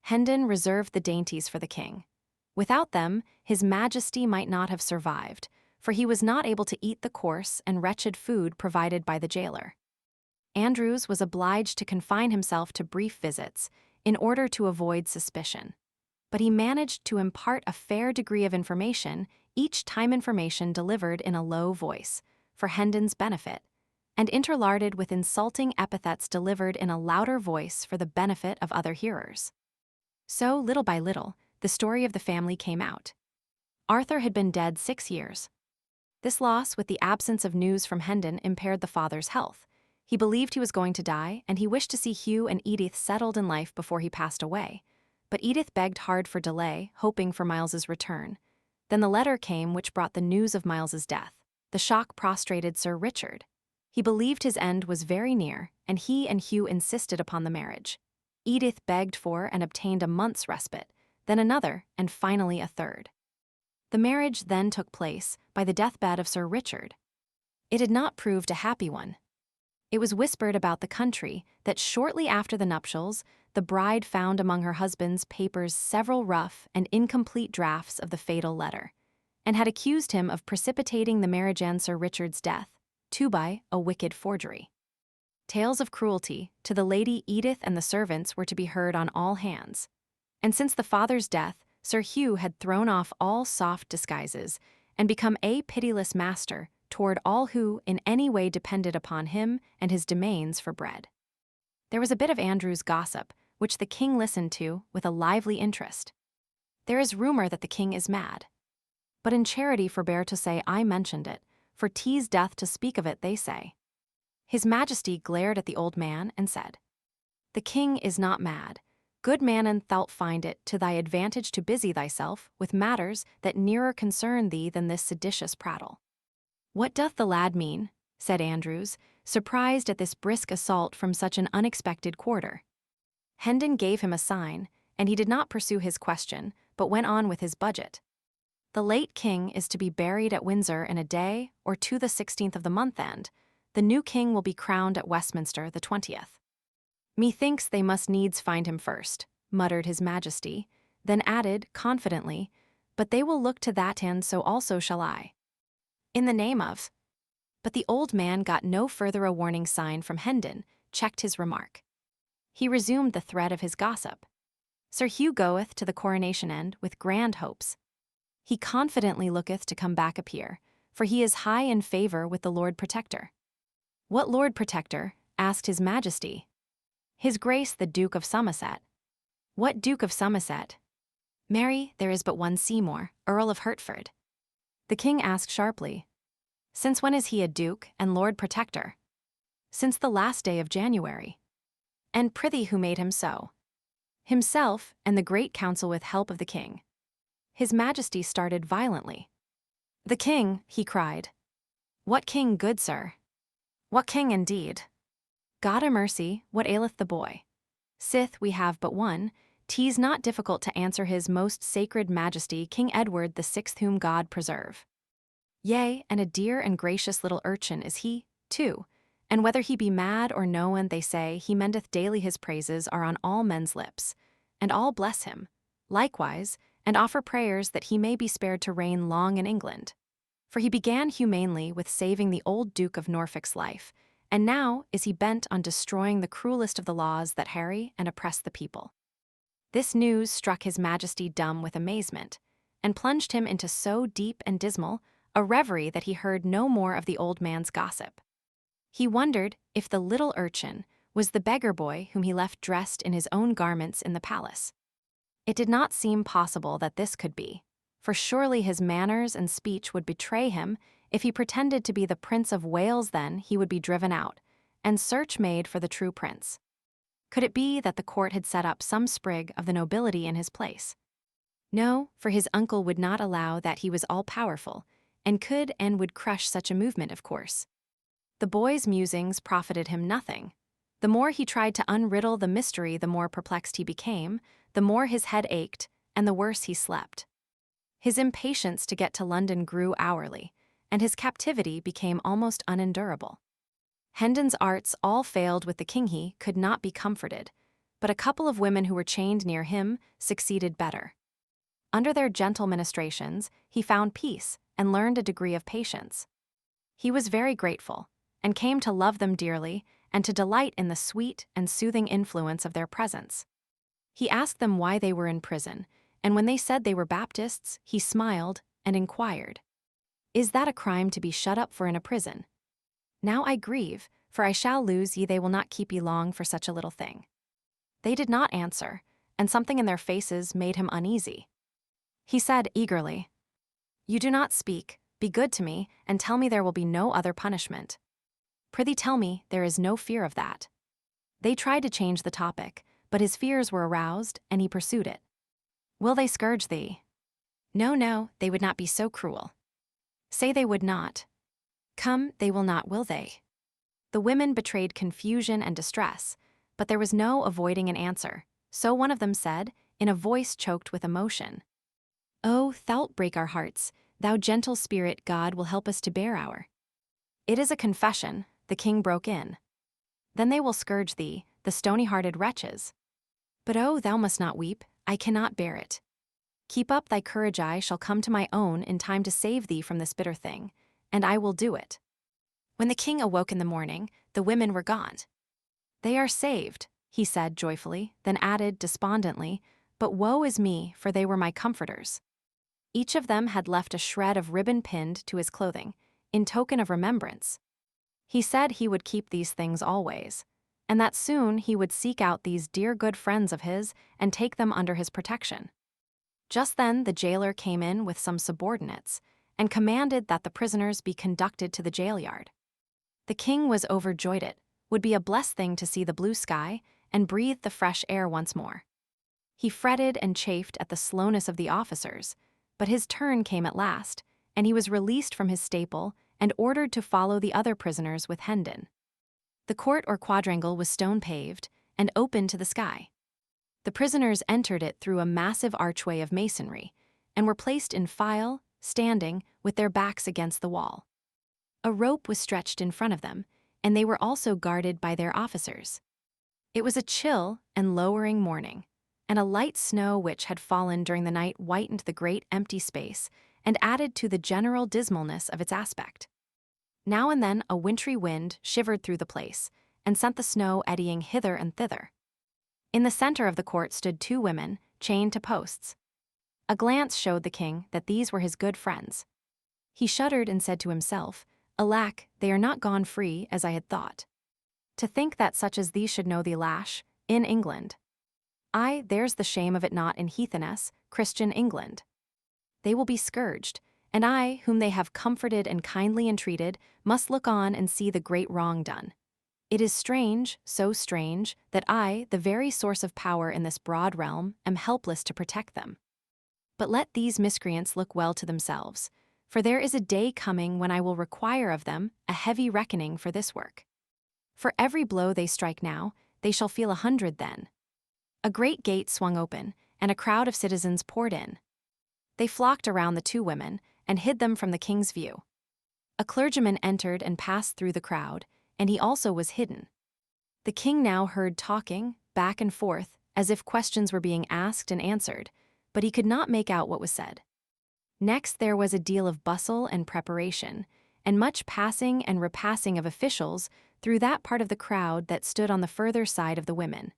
Hendon reserved the dainties for the king. Without them, his majesty might not have survived, for he was not able to eat the coarse and wretched food provided by the jailer. Andrews was obliged to confine himself to brief visits in order to avoid suspicion. But he managed to impart a fair degree of information, each time information delivered in a low voice, for Hendon's benefit, and interlarded with insulting epithets delivered in a louder voice for the benefit of other hearers. So, little by little, the story of the family came out. Arthur had been dead 6 years. This loss, with the absence of news from Hendon, impaired the father's health. He believed he was going to die, and he wished to see Hugh and Edith settled in life before he passed away. But Edith begged hard for delay, hoping for Miles's return. Then the letter came which brought the news of Miles's death. The shock prostrated Sir Richard. He believed his end was very near, and he and Hugh insisted upon the marriage. Edith begged for and obtained a month's respite, then another, and finally a third. The marriage then took place by the deathbed of Sir Richard. It had not proved a happy one. It was whispered about the country that shortly after the nuptials, the bride found among her husband's papers several rough and incomplete drafts of the fatal letter, and had accused him of precipitating the marriage and Sir Richard's death, too by a wicked forgery. Tales of cruelty to the Lady Edith and the servants were to be heard on all hands, and since the father's death, Sir Hugh had thrown off all soft disguises and become a pitiless master toward all who in any way depended upon him and his domains for bread. There was a bit of Andrew's gossip, which the king listened to with a lively interest. There is rumor that the king is mad. But in charity forbear to say I mentioned it, for 'tis death to speak of it, they say. His Majesty glared at the old man and said, The king is not mad. Good man, and thou'lt find it to thy advantage to busy thyself with matters that nearer concern thee than this seditious prattle. What doth the lad mean? Said Andrews, surprised at this brisk assault from such an unexpected quarter. Hendon gave him a sign, and he did not pursue his question, but went on with his budget. The late king is to be buried at Windsor in a day or to the 16th of the month end. The new king will be crowned at Westminster the 20th. Methinks they must needs find him first, muttered his Majesty, then added, confidently, but they will look to that end, so also shall I. In the name of... But the old man got no further a warning sign from Hendon, checked his remark. He resumed the thread of his gossip. Sir Hugh goeth to the coronation end with grand hopes. He confidently looketh to come back appear, for he is high in favor with the Lord Protector." "What Lord Protector?" asked his Majesty. "His Grace the Duke of Somerset." "What Duke of Somerset?" "Marry, there is but one Seymour, Earl of Hertford." The king asked sharply, "Since when is he a duke and Lord Protector?" "Since the last day of January." "And prithee who made him so?" "Himself, and the great council with help of the king." His Majesty started violently. "The king," he cried. "What king, good sir?" "What king indeed?" "God a mercy, what aileth the boy?" "Sith we have but one, 'tis not difficult to answer his most sacred Majesty King Edward the Sixth, whom God preserve. Yea, and a dear and gracious little urchin is he, too, and whether he be mad or knowen, they say he mendeth daily, his praises are on all men's lips, and all bless him, likewise, and offer prayers that he may be spared to reign long in England. For he began humanely with saving the old Duke of Norfolk's life, and now is he bent on destroying the cruelest of the laws that harry and oppress the people." This news struck his Majesty dumb with amazement, and plunged him into so deep and dismal a reverie that he heard no more of the old man's gossip. He wondered if the little urchin was the beggar boy whom he left dressed in his own garments in the palace. It did not seem possible that this could be, for surely his manners and speech would betray him if he pretended to be the Prince of Wales. Then he would be driven out, and search made for the true prince. Could it be that the court had set up some sprig of the nobility in his place? No, for his uncle would not allow that. He was all-powerful, and could and would crush such a movement, of course. The boy's musings profited him nothing. The more he tried to unriddle the mystery, the more perplexed he became, the more his head ached, and the worse he slept. His impatience to get to London grew hourly, and his captivity became almost unendurable. Hendon's arts all failed with the king. He could not be comforted, but a couple of women who were chained near him succeeded better. Under their gentle ministrations, he found peace and learned a degree of patience. He was very grateful, and came to love them dearly and to delight in the sweet and soothing influence of their presence. He asked them why they were in prison, and when they said they were Baptists, he smiled and inquired, "Is that a crime to be shut up for in a prison? Now I grieve, for I shall lose ye. They will not keep ye long for such a little thing." They did not answer, and something in their faces made him uneasy. He said eagerly, "You do not speak. Be good to me, and tell me there will be no other punishment. Prithee tell me there is no fear of that." They tried to change the topic, but his fears were aroused, and he pursued it. "Will they scourge thee?" "No, no, they would not be so cruel." "Say they would not." "Come, they will not, will they?" The women betrayed confusion and distress, but there was no avoiding an answer, so one of them said, in a voice choked with emotion, "Oh, thou'lt break our hearts, thou gentle spirit. God will help us to bear our—" "It is a confession," the king broke in. "Then they will scourge thee, the stony-hearted wretches." "But oh, thou must not weep, I cannot bear it. Keep up thy courage, I shall come to my own in time to save thee from this bitter thing, and I will do it." When the king awoke in the morning, the women were gone. "They are saved," he said joyfully, then added despondently, "but woe is me, for they were my comforters." Each of them had left a shred of ribbon pinned to his clothing, in token of remembrance. He said he would keep these things always, and that soon he would seek out these dear good friends of his and take them under his protection. Just then the jailer came in with some subordinates, and commanded that the prisoners be conducted to the jail yard. The king was overjoyed. It would be a blessed thing to see the blue sky and breathe the fresh air once more. He fretted and chafed at the slowness of the officers, but his turn came at last, and he was released from his staple and ordered to follow the other prisoners with Hendon. The court or quadrangle was stone-paved and open to the sky. The prisoners entered it through a massive archway of masonry, and were placed in file, standing, with their backs against the wall. A rope was stretched in front of them, and they were also guarded by their officers. It was a chill and lowering morning, and a light snow which had fallen during the night whitened the great empty space and added to the general dismalness of its aspect. Now and then a wintry wind shivered through the place, and sent the snow eddying hither and thither. In the center of the court stood two women, chained to posts. A glance showed the king that these were his good friends. He shuddered and said to himself, "Alack, they are not gone free, as I had thought. To think that such as these should know the lash, in England. Aye, there's the shame of it not in heathenesse, Christian England. They will be scourged, and I, whom they have comforted and kindly entreated, must look on and see the great wrong done. It is strange, so strange, that I, the very source of power in this broad realm, am helpless to protect them. But let these miscreants look well to themselves, for there is a day coming when I will require of them a heavy reckoning for this work. For every blow they strike now, they shall feel 100 then." A great gate swung open, and a crowd of citizens poured in. They flocked around the two women and hid them from the king's view. A clergyman entered and passed through the crowd, and he also was hidden. The king now heard talking, back and forth, as if questions were being asked and answered, but he could not make out what was said. Next there was a deal of bustle and preparation, and much passing and repassing of officials through that part of the crowd that stood on the further side of the women.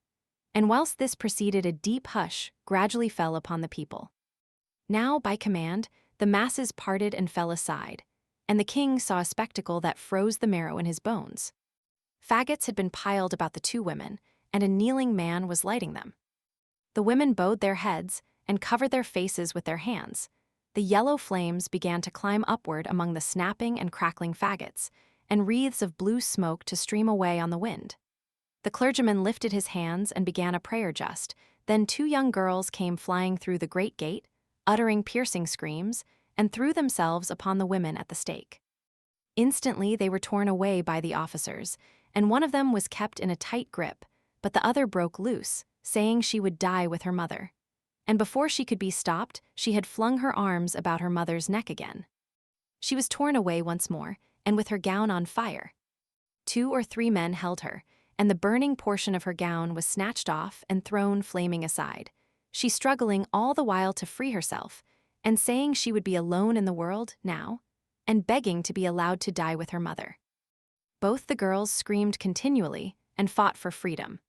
And whilst this proceeded, a deep hush gradually fell upon the people. Now, by command, the masses parted and fell aside, and the king saw a spectacle that froze the marrow in his bones. Faggots had been piled about the two women, and a kneeling man was lighting them. The women bowed their heads and covered their faces with their hands. The yellow flames began to climb upward among the snapping and crackling faggots, and wreaths of blue smoke to stream away on the wind. The clergyman lifted his hands and began a prayer just. Then two young girls came flying through the great gate, uttering piercing screams, and threw themselves upon the women at the stake. Instantly they were torn away by the officers, and one of them was kept in a tight grip, but the other broke loose, saying she would die with her mother. And before she could be stopped, she had flung her arms about her mother's neck again. She was torn away once more, and with her gown on fire. 2 or 3 men held her, and the burning portion of her gown was snatched off and thrown flaming aside, she struggling all the while to free herself, and saying she would be alone in the world now, and begging to be allowed to die with her mother. Both the girls screamed continually and fought for freedom.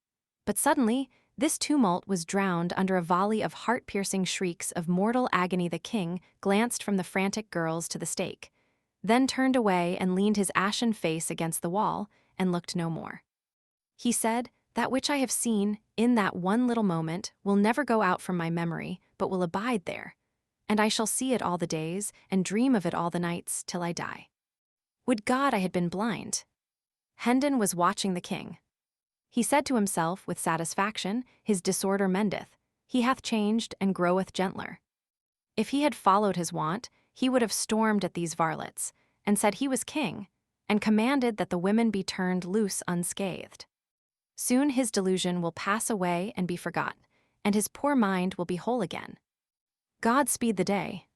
But suddenly, this tumult was drowned under a volley of heart-piercing shrieks of mortal agony. The king glanced from the frantic girls to the stake, then turned away and leaned his ashen face against the wall and looked no more. He said, "That which I have seen in that one little moment will never go out from my memory, but will abide there, and I shall see it all the days and dream of it all the nights till I die. Would God I had been blind." Hendon was watching the king. He said to himself with satisfaction, "His disorder mendeth, he hath changed and groweth gentler." If he had followed his wont, he would have stormed at these varlets, and said he was king, and commanded that the women be turned loose unscathed. Soon his delusion will pass away and be forgot, and his poor mind will be whole again. God speed the day.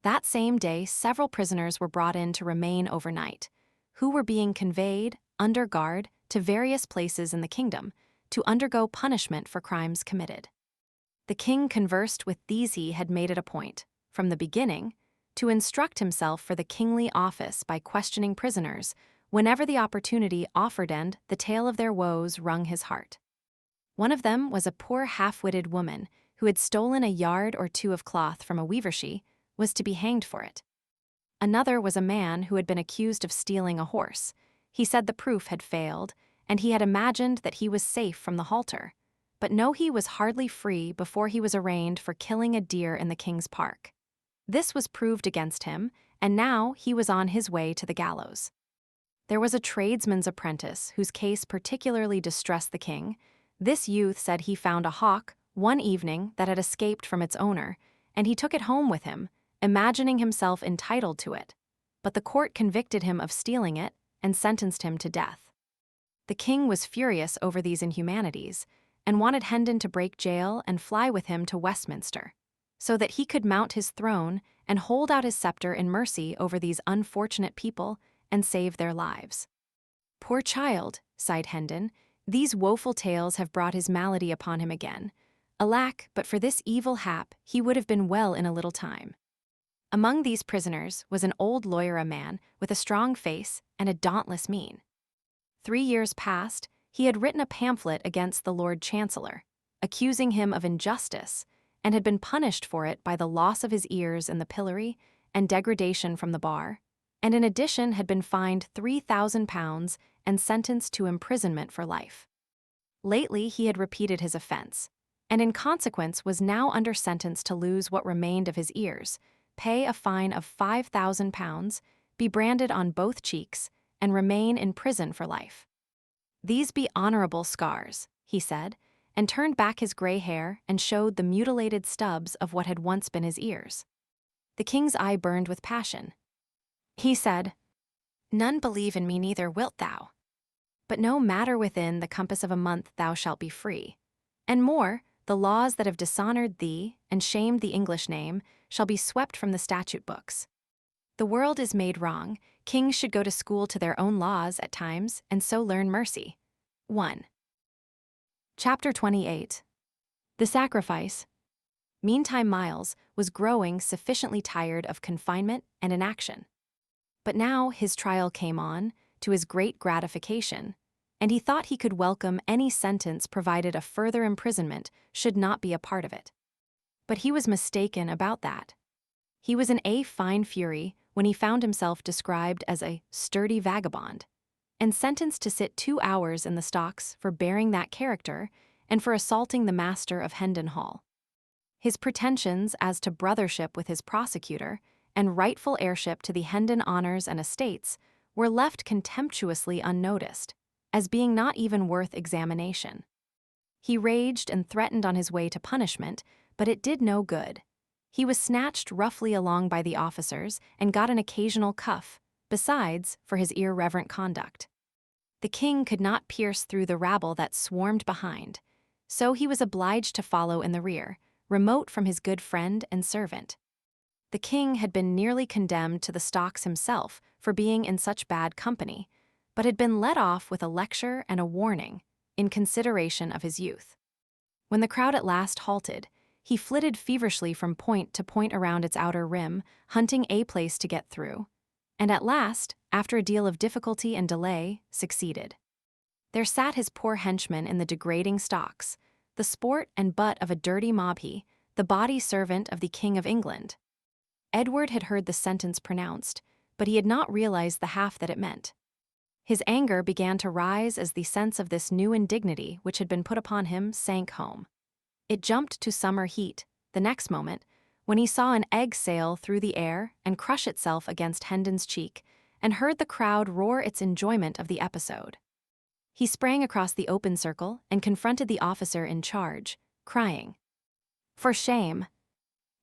That same day several prisoners were brought in to remain overnight, who were being conveyed, under guard, to various places in the kingdom, to undergo punishment for crimes committed. The king conversed with these. He had made it a point, from the beginning, to instruct himself for the kingly office by questioning prisoners whenever the opportunity offered, and the tale of their woes wrung his heart. One of them was a poor half-witted woman who had stolen a yard or 2 of cloth from a weaver. She was to be hanged for it. Another was a man who had been accused of stealing a horse. He said the proof had failed, and he had imagined that he was safe from the halter. But no, he was hardly free before he was arraigned for killing a deer in the king's park. This was proved against him, and now he was on his way to the gallows. There was a tradesman's apprentice whose case particularly distressed the king. This youth said he found a hawk one evening that had escaped from its owner, and he took it home with him, imagining himself entitled to it. But the court convicted him of stealing it and sentenced him to death. The king was furious over these inhumanities, and wanted Hendon to break jail and fly with him to Westminster, so that he could mount his throne and hold out his scepter in mercy over these unfortunate people and save their lives. "Poor child," sighed Hendon, "these woeful tales have brought his malady upon him again. Alack, but for this evil hap, he would have been well in a little time." Among these prisoners was an old lawyer, a man with a strong face and a dauntless mien. 3 years past, he had written a pamphlet against the Lord Chancellor, accusing him of injustice, and had been punished for it by the loss of his ears in the pillory and degradation from the bar, and in addition had been fined £3,000 and sentenced to imprisonment for life. Lately he had repeated his offense, and in consequence was now under sentence to lose what remained of his ears, pay a fine of £5,000, be branded on both cheeks, and remain in prison for life. "These be honorable scars," he said, and turned back his gray hair and showed the mutilated stubs of what had once been his ears. The king's eye burned with passion. He said, "None believe in me, neither wilt thou. But no matter within the compass of a month thou shalt be free. And more, the laws that have dishonored thee and shamed the English name shall be swept from the statute books. The world is made wrong, kings should go to school to their own laws at times, and so learn mercy." 1. Chapter 28. The Sacrifice. Meantime Miles was growing sufficiently tired of confinement and inaction. But now his trial came on, to his great gratification, and he thought he could welcome any sentence provided a further imprisonment should not be a part of it. But he was mistaken about that. He was in a fine fury when he found himself described as a sturdy vagabond, and sentenced to sit 2 hours in the stocks for bearing that character and for assaulting the master of Hendon Hall. His pretensions as to brothership with his prosecutor and rightful heirship to the Hendon honors and estates were left contemptuously unnoticed, as being not even worth examination. He raged and threatened on his way to punishment, but it did no good. He was snatched roughly along by the officers and got an occasional cuff, besides, for his irreverent conduct. The king could not pierce through the rabble that swarmed behind, so he was obliged to follow in the rear, remote from his good friend and servant. The king had been nearly condemned to the stocks himself for being in such bad company, but had been let off with a lecture and a warning, in consideration of his youth. When the crowd at last halted, he flitted feverishly from point to point around its outer rim, hunting a place to get through, and at last, after a deal of difficulty and delay, succeeded. There sat his poor henchman in the degrading stocks, the sport and butt of a dirty mobby, the body servant of the King of England. Edward had heard the sentence pronounced, but he had not realized the half that it meant. His anger began to rise as the sense of this new indignity which had been put upon him sank home. It jumped to summer heat, the next moment, when he saw an egg sail through the air and crush itself against Hendon's cheek, and heard the crowd roar its enjoyment of the episode. He sprang across the open circle and confronted the officer in charge, crying, "For shame!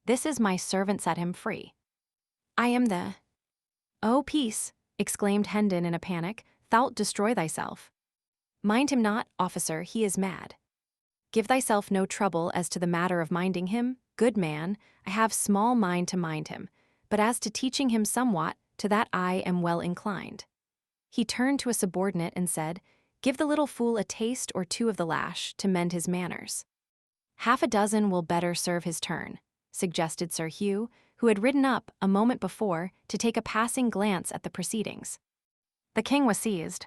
This is my servant, set him free." "I am the—" "Oh, peace," exclaimed Hendon in a panic, "thou'lt destroy thyself." "Mind him not, officer, he is mad." "Give thyself no trouble as to the matter of minding him, good man, I have small mind to mind him, but as to teaching him somewhat, to that I am well inclined." He turned to a subordinate and said, "Give the little fool a taste or two of the lash to mend his manners." "Half a dozen will better serve his turn," suggested Sir Hugh, who had ridden up, a moment before, to take a passing glance at the proceedings. The king was seized.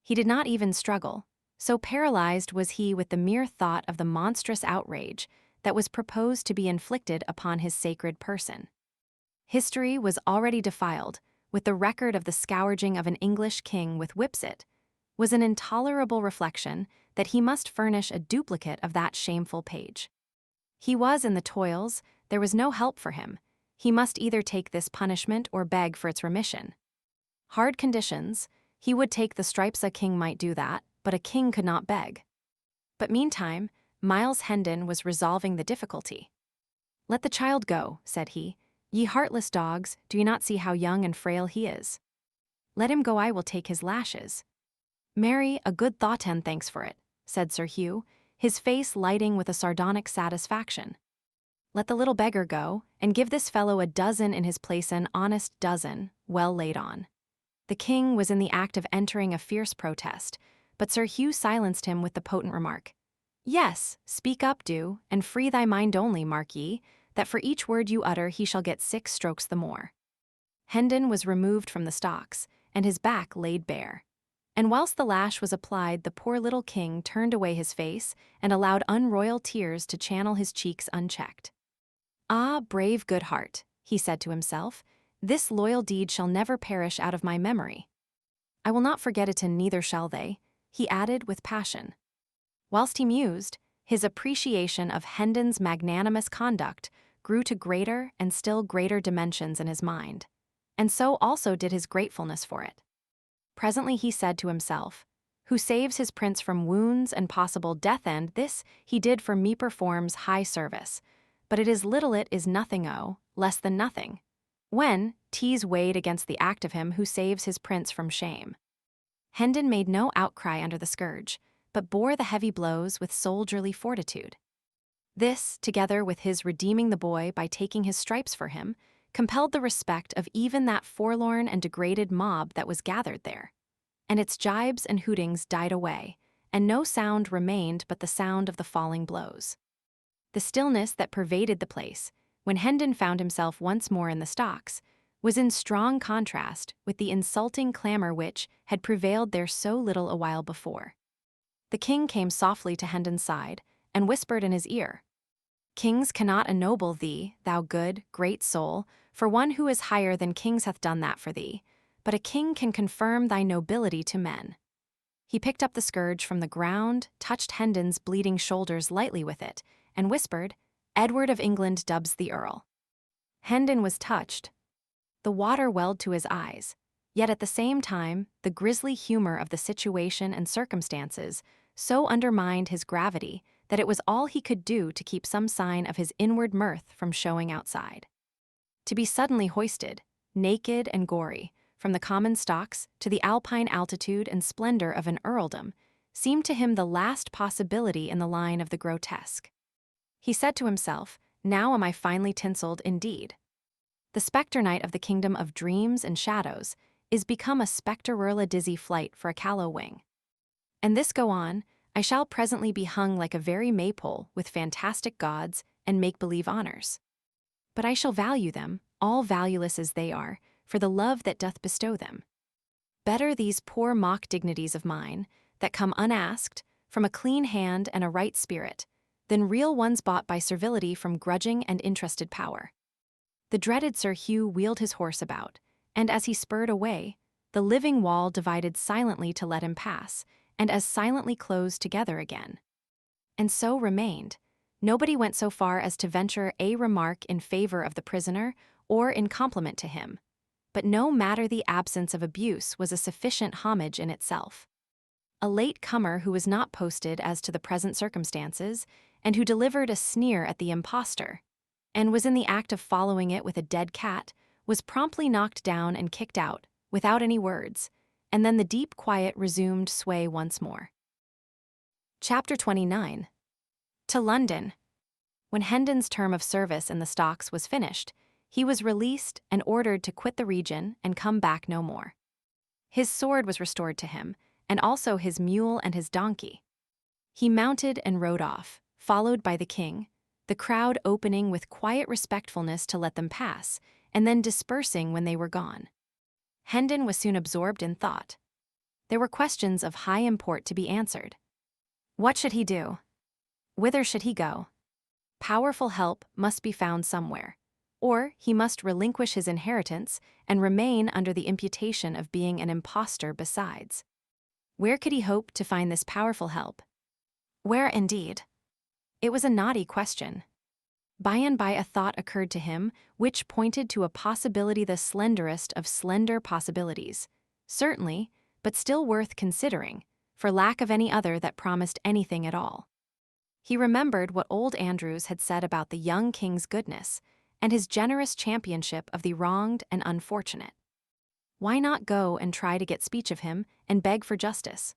He did not even struggle, so paralyzed was he with the mere thought of the monstrous outrage that was proposed to be inflicted upon his sacred person. History was already defiled with the record of the scourging of an English king with Whipsit, was an intolerable reflection that he must furnish a duplicate of that shameful page. He was in the toils, there was no help for him. He must either take this punishment or beg for its remission. Hard conditions, he would take the stripes, a king might do that, but a king could not beg. But meantime, Miles Hendon was resolving the difficulty. "Let the child go," said he. "Ye heartless dogs, do ye not see how young and frail he is? Let him go, I will take his lashes." "Marry, a good thought, and thanks for it," said Sir Hugh, his face lighting with a sardonic satisfaction. "Let the little beggar go, and give this fellow a dozen in his place, an honest dozen, well laid on." The king was in the act of entering a fierce protest, but Sir Hugh silenced him with the potent remark, "Yes, speak up, do, and free thy mind only, mark ye, that for each word you utter he shall get 6 strokes the more." Hendon was removed from the stocks, and his back laid bare. And whilst the lash was applied, the poor little king turned away his face and allowed unroyal tears to channel his cheeks unchecked. "Ah, brave good heart," he said to himself. "This loyal deed shall never perish out of my memory. I will not forget it, and neither shall they," he added with passion. Whilst he mused, his appreciation of Hendon's magnanimous conduct grew to greater and still greater dimensions in his mind, and so also did his gratefulness for it. Presently he said to himself, "Who saves his prince from wounds and possible death, and this he did for me performs high service, but it is little, it is nothing, less than nothing, when 'tis weighed against the act of him who saves his prince from shame." Hendon made no outcry under the scourge, but bore the heavy blows with soldierly fortitude. This, together with his redeeming the boy by taking his stripes for him, compelled the respect of even that forlorn and degraded mob that was gathered there. And its jibes and hootings died away, and no sound remained but the sound of the falling blows. The stillness that pervaded the place, when Hendon found himself once more in the stocks, was in strong contrast with the insulting clamor which had prevailed there so little a while before. The king came softly to Hendon's side, and whispered in his ear, "Kings cannot ennoble thee, thou good, great soul, for one who is higher than kings hath done that for thee, but a king can confirm thy nobility to men." He picked up the scourge from the ground, touched Hendon's bleeding shoulders lightly with it, and whispered, "Edward of England dubs the Earl." Hendon was touched. The water welled to his eyes, yet at the same time the grisly humor of the situation and circumstances so undermined his gravity that it was all he could do to keep some sign of his inward mirth from showing outside. To be suddenly hoisted, naked and gory, from the common stocks to the alpine altitude and splendor of an earldom seemed to him the last possibility in the line of the grotesque. He said to himself, "Now am I finely tinselled indeed. The spectre night of the kingdom of dreams and shadows is become a spectreurla dizzy flight for a callow wing. And this go on, I shall presently be hung like a very maypole with fantastic gods and make-believe honors. But I shall value them, all valueless as they are, for the love that doth bestow them. Better these poor mock dignities of mine, that come unasked, from a clean hand and a right spirit, than real ones bought by servility from grudging and interested power." The dreaded Sir Hugh wheeled his horse about, and as he spurred away, the living wall divided silently to let him pass, and as silently closed together again. And so remained. Nobody went so far as to venture a remark in favor of the prisoner or in compliment to him. But no matter, the absence of abuse was a sufficient homage in itself. A late comer who was not posted as to the present circumstances, and who delivered a sneer at the impostor, and was in the act of following it with a dead cat, was promptly knocked down and kicked out, without any words, and then the deep quiet resumed sway once more. Chapter 29. To London. When Hendon's term of service in the stocks was finished, he was released and ordered to quit the region and come back no more. His sword was restored to him, and also his mule and his donkey. He mounted and rode off, followed by the king, the crowd opening with quiet respectfulness to let them pass, and then dispersing when they were gone. Hendon was soon absorbed in thought. There were questions of high import to be answered. What should he do? Whither should he go? Powerful help must be found somewhere, or he must relinquish his inheritance and remain under the imputation of being an impostor besides. Where could he hope to find this powerful help? Where, indeed? It was a knotty question. By and by a thought occurred to him which pointed to a possibility, the slenderest of slender possibilities, certainly, but still worth considering, for lack of any other that promised anything at all. He remembered what old Andrews had said about the young king's goodness, and his generous championship of the wronged and unfortunate. Why not go and try to get speech of him and beg for justice?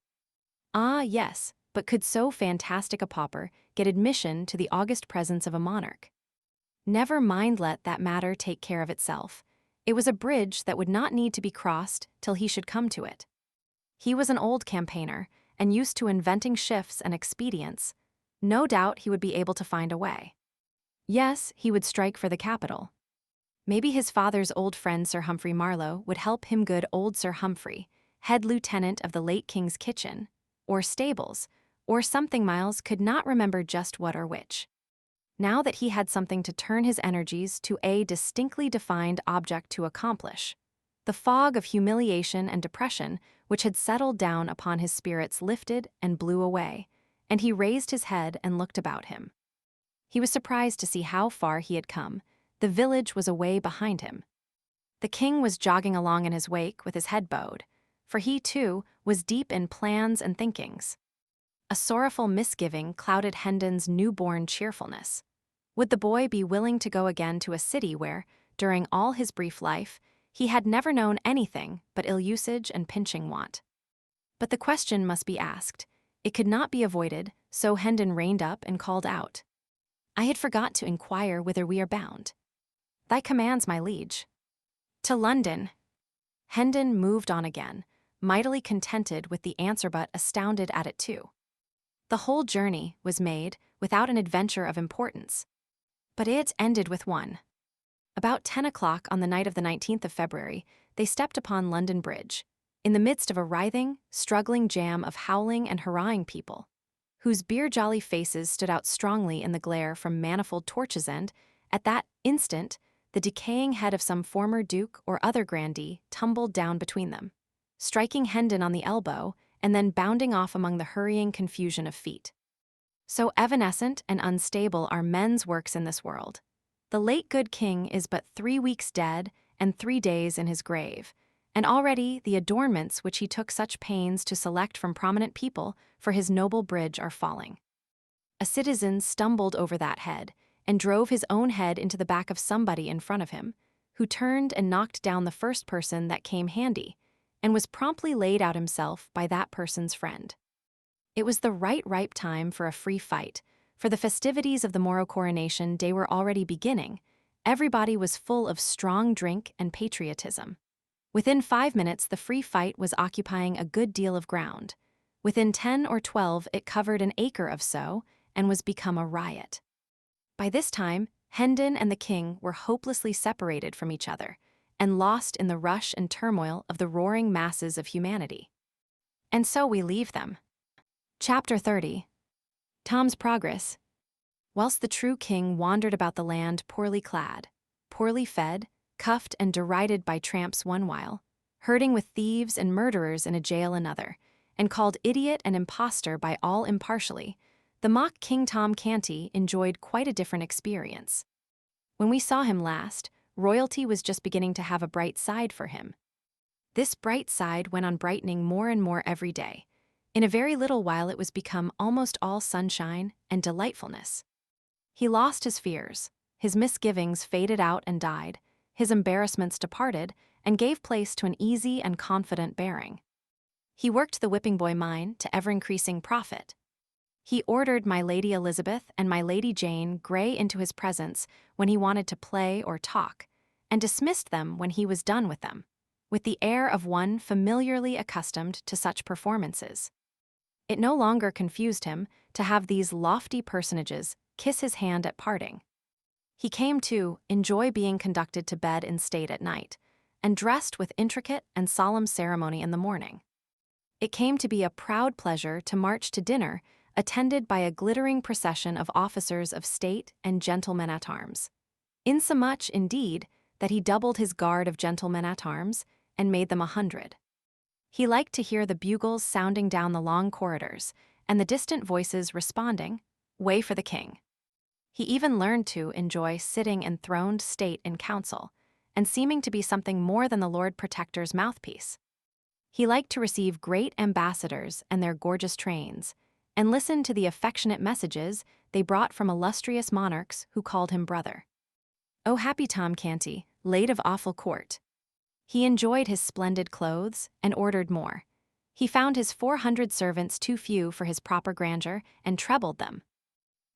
Ah, yes, but could so fantastic a pauper get admission to the august presence of a monarch? Never mind, let that matter take care of itself. It was a bridge that would not need to be crossed till he should come to it. He was an old campaigner, and used to inventing shifts and expedients. No doubt he would be able to find a way. Yes, he would strike for the capital. Maybe his father's old friend Sir Humphrey Marlowe would help him, good old Sir Humphrey, head lieutenant of the late king's kitchen, or stables, or something. Miles could not remember just what or which. now that he had something to turn his energies to a distinctly defined object to accomplish. The fog of humiliation and depression which had settled down upon his spirits lifted and blew away, and he raised his head and looked about him. He was surprised to see how far he had come. The village was away behind him. The king was jogging along in his wake with his head bowed, for he, too, was deep in plans and thinkings. A sorrowful misgiving clouded Hendon's newborn cheerfulness. Would the boy be willing to go again to a city where, during all his brief life, he had never known anything but ill usage and pinching want? But the question must be asked. It could not be avoided, so Hendon reined up and called out, "I had forgot to inquire whither we are bound." "Thy commands, my liege." "To London." Hendon moved on again, mightily contented with the answer but astounded at it too. The whole journey was made without an adventure of importance. But it ended with one. About 10 o'clock on the night of the 19th of February, they stepped upon London Bridge, in the midst of a writhing, struggling jam of howling and hurrahing people, whose beer-jolly faces stood out strongly in the glare from manifold torches and, at that instant, the decaying head of some former duke or other grandee tumbled down between them, striking Hendon on the elbow and then bounding off among the hurrying confusion of feet. So evanescent and unstable are men's works in this world. The late good king is but 3 weeks dead and 3 days in his grave, and already the adornments which he took such pains to select from prominent people for his noble bridge are falling. A citizen stumbled over that head and drove his own head into the back of somebody in front of him, who turned and knocked down the first person that came handy, and was promptly laid out himself by that person's friend. It was the ripe time for a free fight, for the festivities of the morrow coronation day were already beginning. Everybody was full of strong drink and patriotism. Within 5 minutes, the free fight was occupying a good deal of ground. Within 10 or 12, it covered an acre of so, and was become a riot. By this time, Hendon and the king were hopelessly separated from each other, and lost in the rush and turmoil of the roaring masses of humanity. And so we leave them. Chapter 30. Tom's Progress. Whilst the true king wandered about the land poorly clad, poorly fed, cuffed and derided by tramps one while, herding with thieves and murderers in a jail another, and called idiot and impostor by all impartially, the mock King Tom Canty enjoyed quite a different experience. When we saw him last, royalty was just beginning to have a bright side for him. This bright side went on brightening more and more every day. In a very little while it was become almost all sunshine and delightfulness. He lost his fears, his misgivings faded out and died, his embarrassments departed, and gave place to an easy and confident bearing. He worked the whipping boy mine to ever-increasing profit. He ordered my Lady Elizabeth and my Lady Jane Grey into his presence when he wanted to play or talk, and dismissed them when he was done with them, with the air of one familiarly accustomed to such performances. It no longer confused him to have these lofty personages kiss his hand at parting. He came to enjoy being conducted to bed in state at night, and dressed with intricate and solemn ceremony in the morning. It came to be a proud pleasure to march to dinner, attended by a glittering procession of officers of state and gentlemen-at-arms, insomuch, indeed, that he doubled his guard of gentlemen-at-arms and made them 100. He liked to hear the bugles sounding down the long corridors, and the distant voices responding, "Way for the king." He even learned to enjoy sitting in throned state in council, and seeming to be something more than the Lord Protector's mouthpiece. He liked to receive great ambassadors and their gorgeous trains, and listen to the affectionate messages they brought from illustrious monarchs who called him brother. Oh, happy Tom Canty, late of awful court! He enjoyed his splendid clothes and ordered more. He found his 400 servants too few for his proper grandeur and trebled them.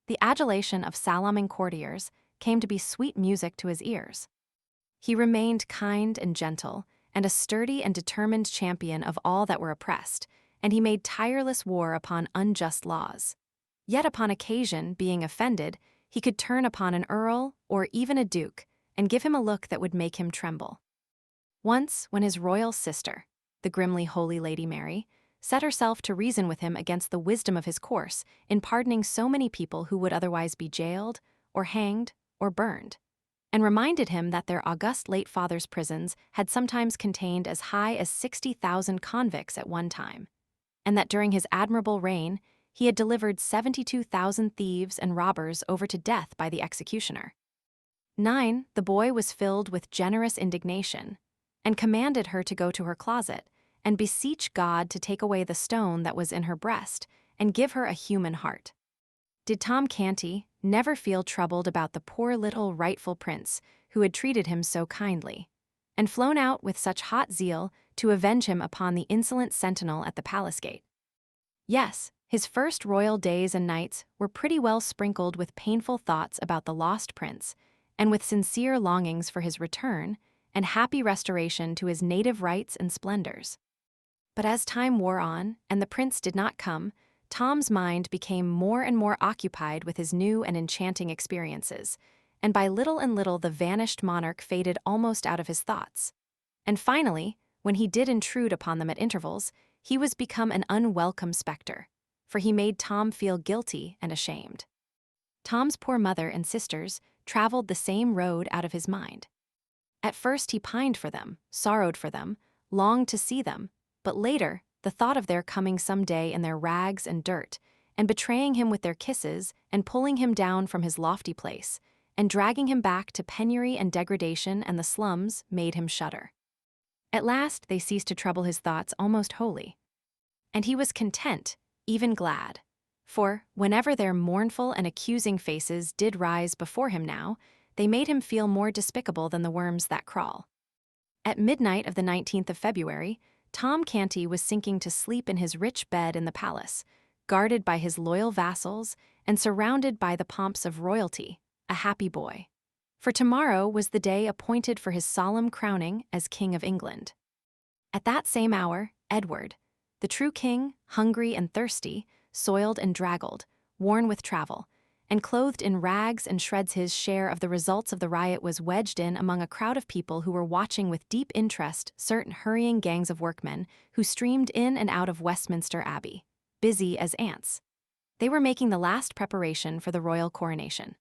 The adulation of saloming courtiers came to be sweet music to his ears. He remained kind and gentle, and a sturdy and determined champion of all that were oppressed, and he made tireless war upon unjust laws. Yet upon occasion, being offended, he could turn upon an earl or even a duke and give him a look that would make him tremble. Once, when his royal sister, the grimly holy Lady Mary, set herself to reason with him against the wisdom of his course in pardoning so many people who would otherwise be jailed or hanged, or burned, and reminded him that their august late father's prisons had sometimes contained as high as 60,000 convicts at one time, and that during his admirable reign, he had delivered 72,000 thieves and robbers over to death by the executioner. 9. The boy was filled with generous indignation, and commanded her to go to her closet and beseech God to take away the stone that was in her breast and give her a human heart. Did Tom Canty never feel troubled about the poor little rightful prince who had treated him so kindly, and flown out with such hot zeal to avenge him upon the insolent sentinel at the palace gate? Yes, his first royal days and nights were pretty well sprinkled with painful thoughts about the lost prince, and with sincere longings for his return and happy restoration to his native rights and splendors. But as time wore on and the prince did not come, Tom's mind became more and more occupied with his new and enchanting experiences, and by little and little the vanished monarch faded almost out of his thoughts. And finally, when he did intrude upon them at intervals, he was become an unwelcome specter, for he made Tom feel guilty and ashamed. Tom's poor mother and sisters traveled the same road out of his mind. At first he pined for them, sorrowed for them, longed to see them, but later the thought of their coming some day in their rags and dirt, and betraying him with their kisses, and pulling him down from his lofty place, and dragging him back to penury and degradation and the slums, made him shudder. At last they ceased to trouble his thoughts almost wholly, and he was content, even glad, for whenever their mournful and accusing faces did rise before him now, they made him feel more despicable than the worms that crawl. At midnight of the 19th of February, Tom Canty was sinking to sleep in his rich bed in the palace, guarded by his loyal vassals and surrounded by the pomps of royalty, a happy boy. For tomorrow was the day appointed for his solemn crowning as King of England. At that same hour, Edward, the true king, hungry and thirsty, soiled and draggled, worn with travel, and clothed in rags and shreds, his share of the results of the riot was wedged in among a crowd of people who were watching with deep interest certain hurrying gangs of workmen who streamed in and out of Westminster Abbey, busy as ants. They were making the last preparation for the royal coronation.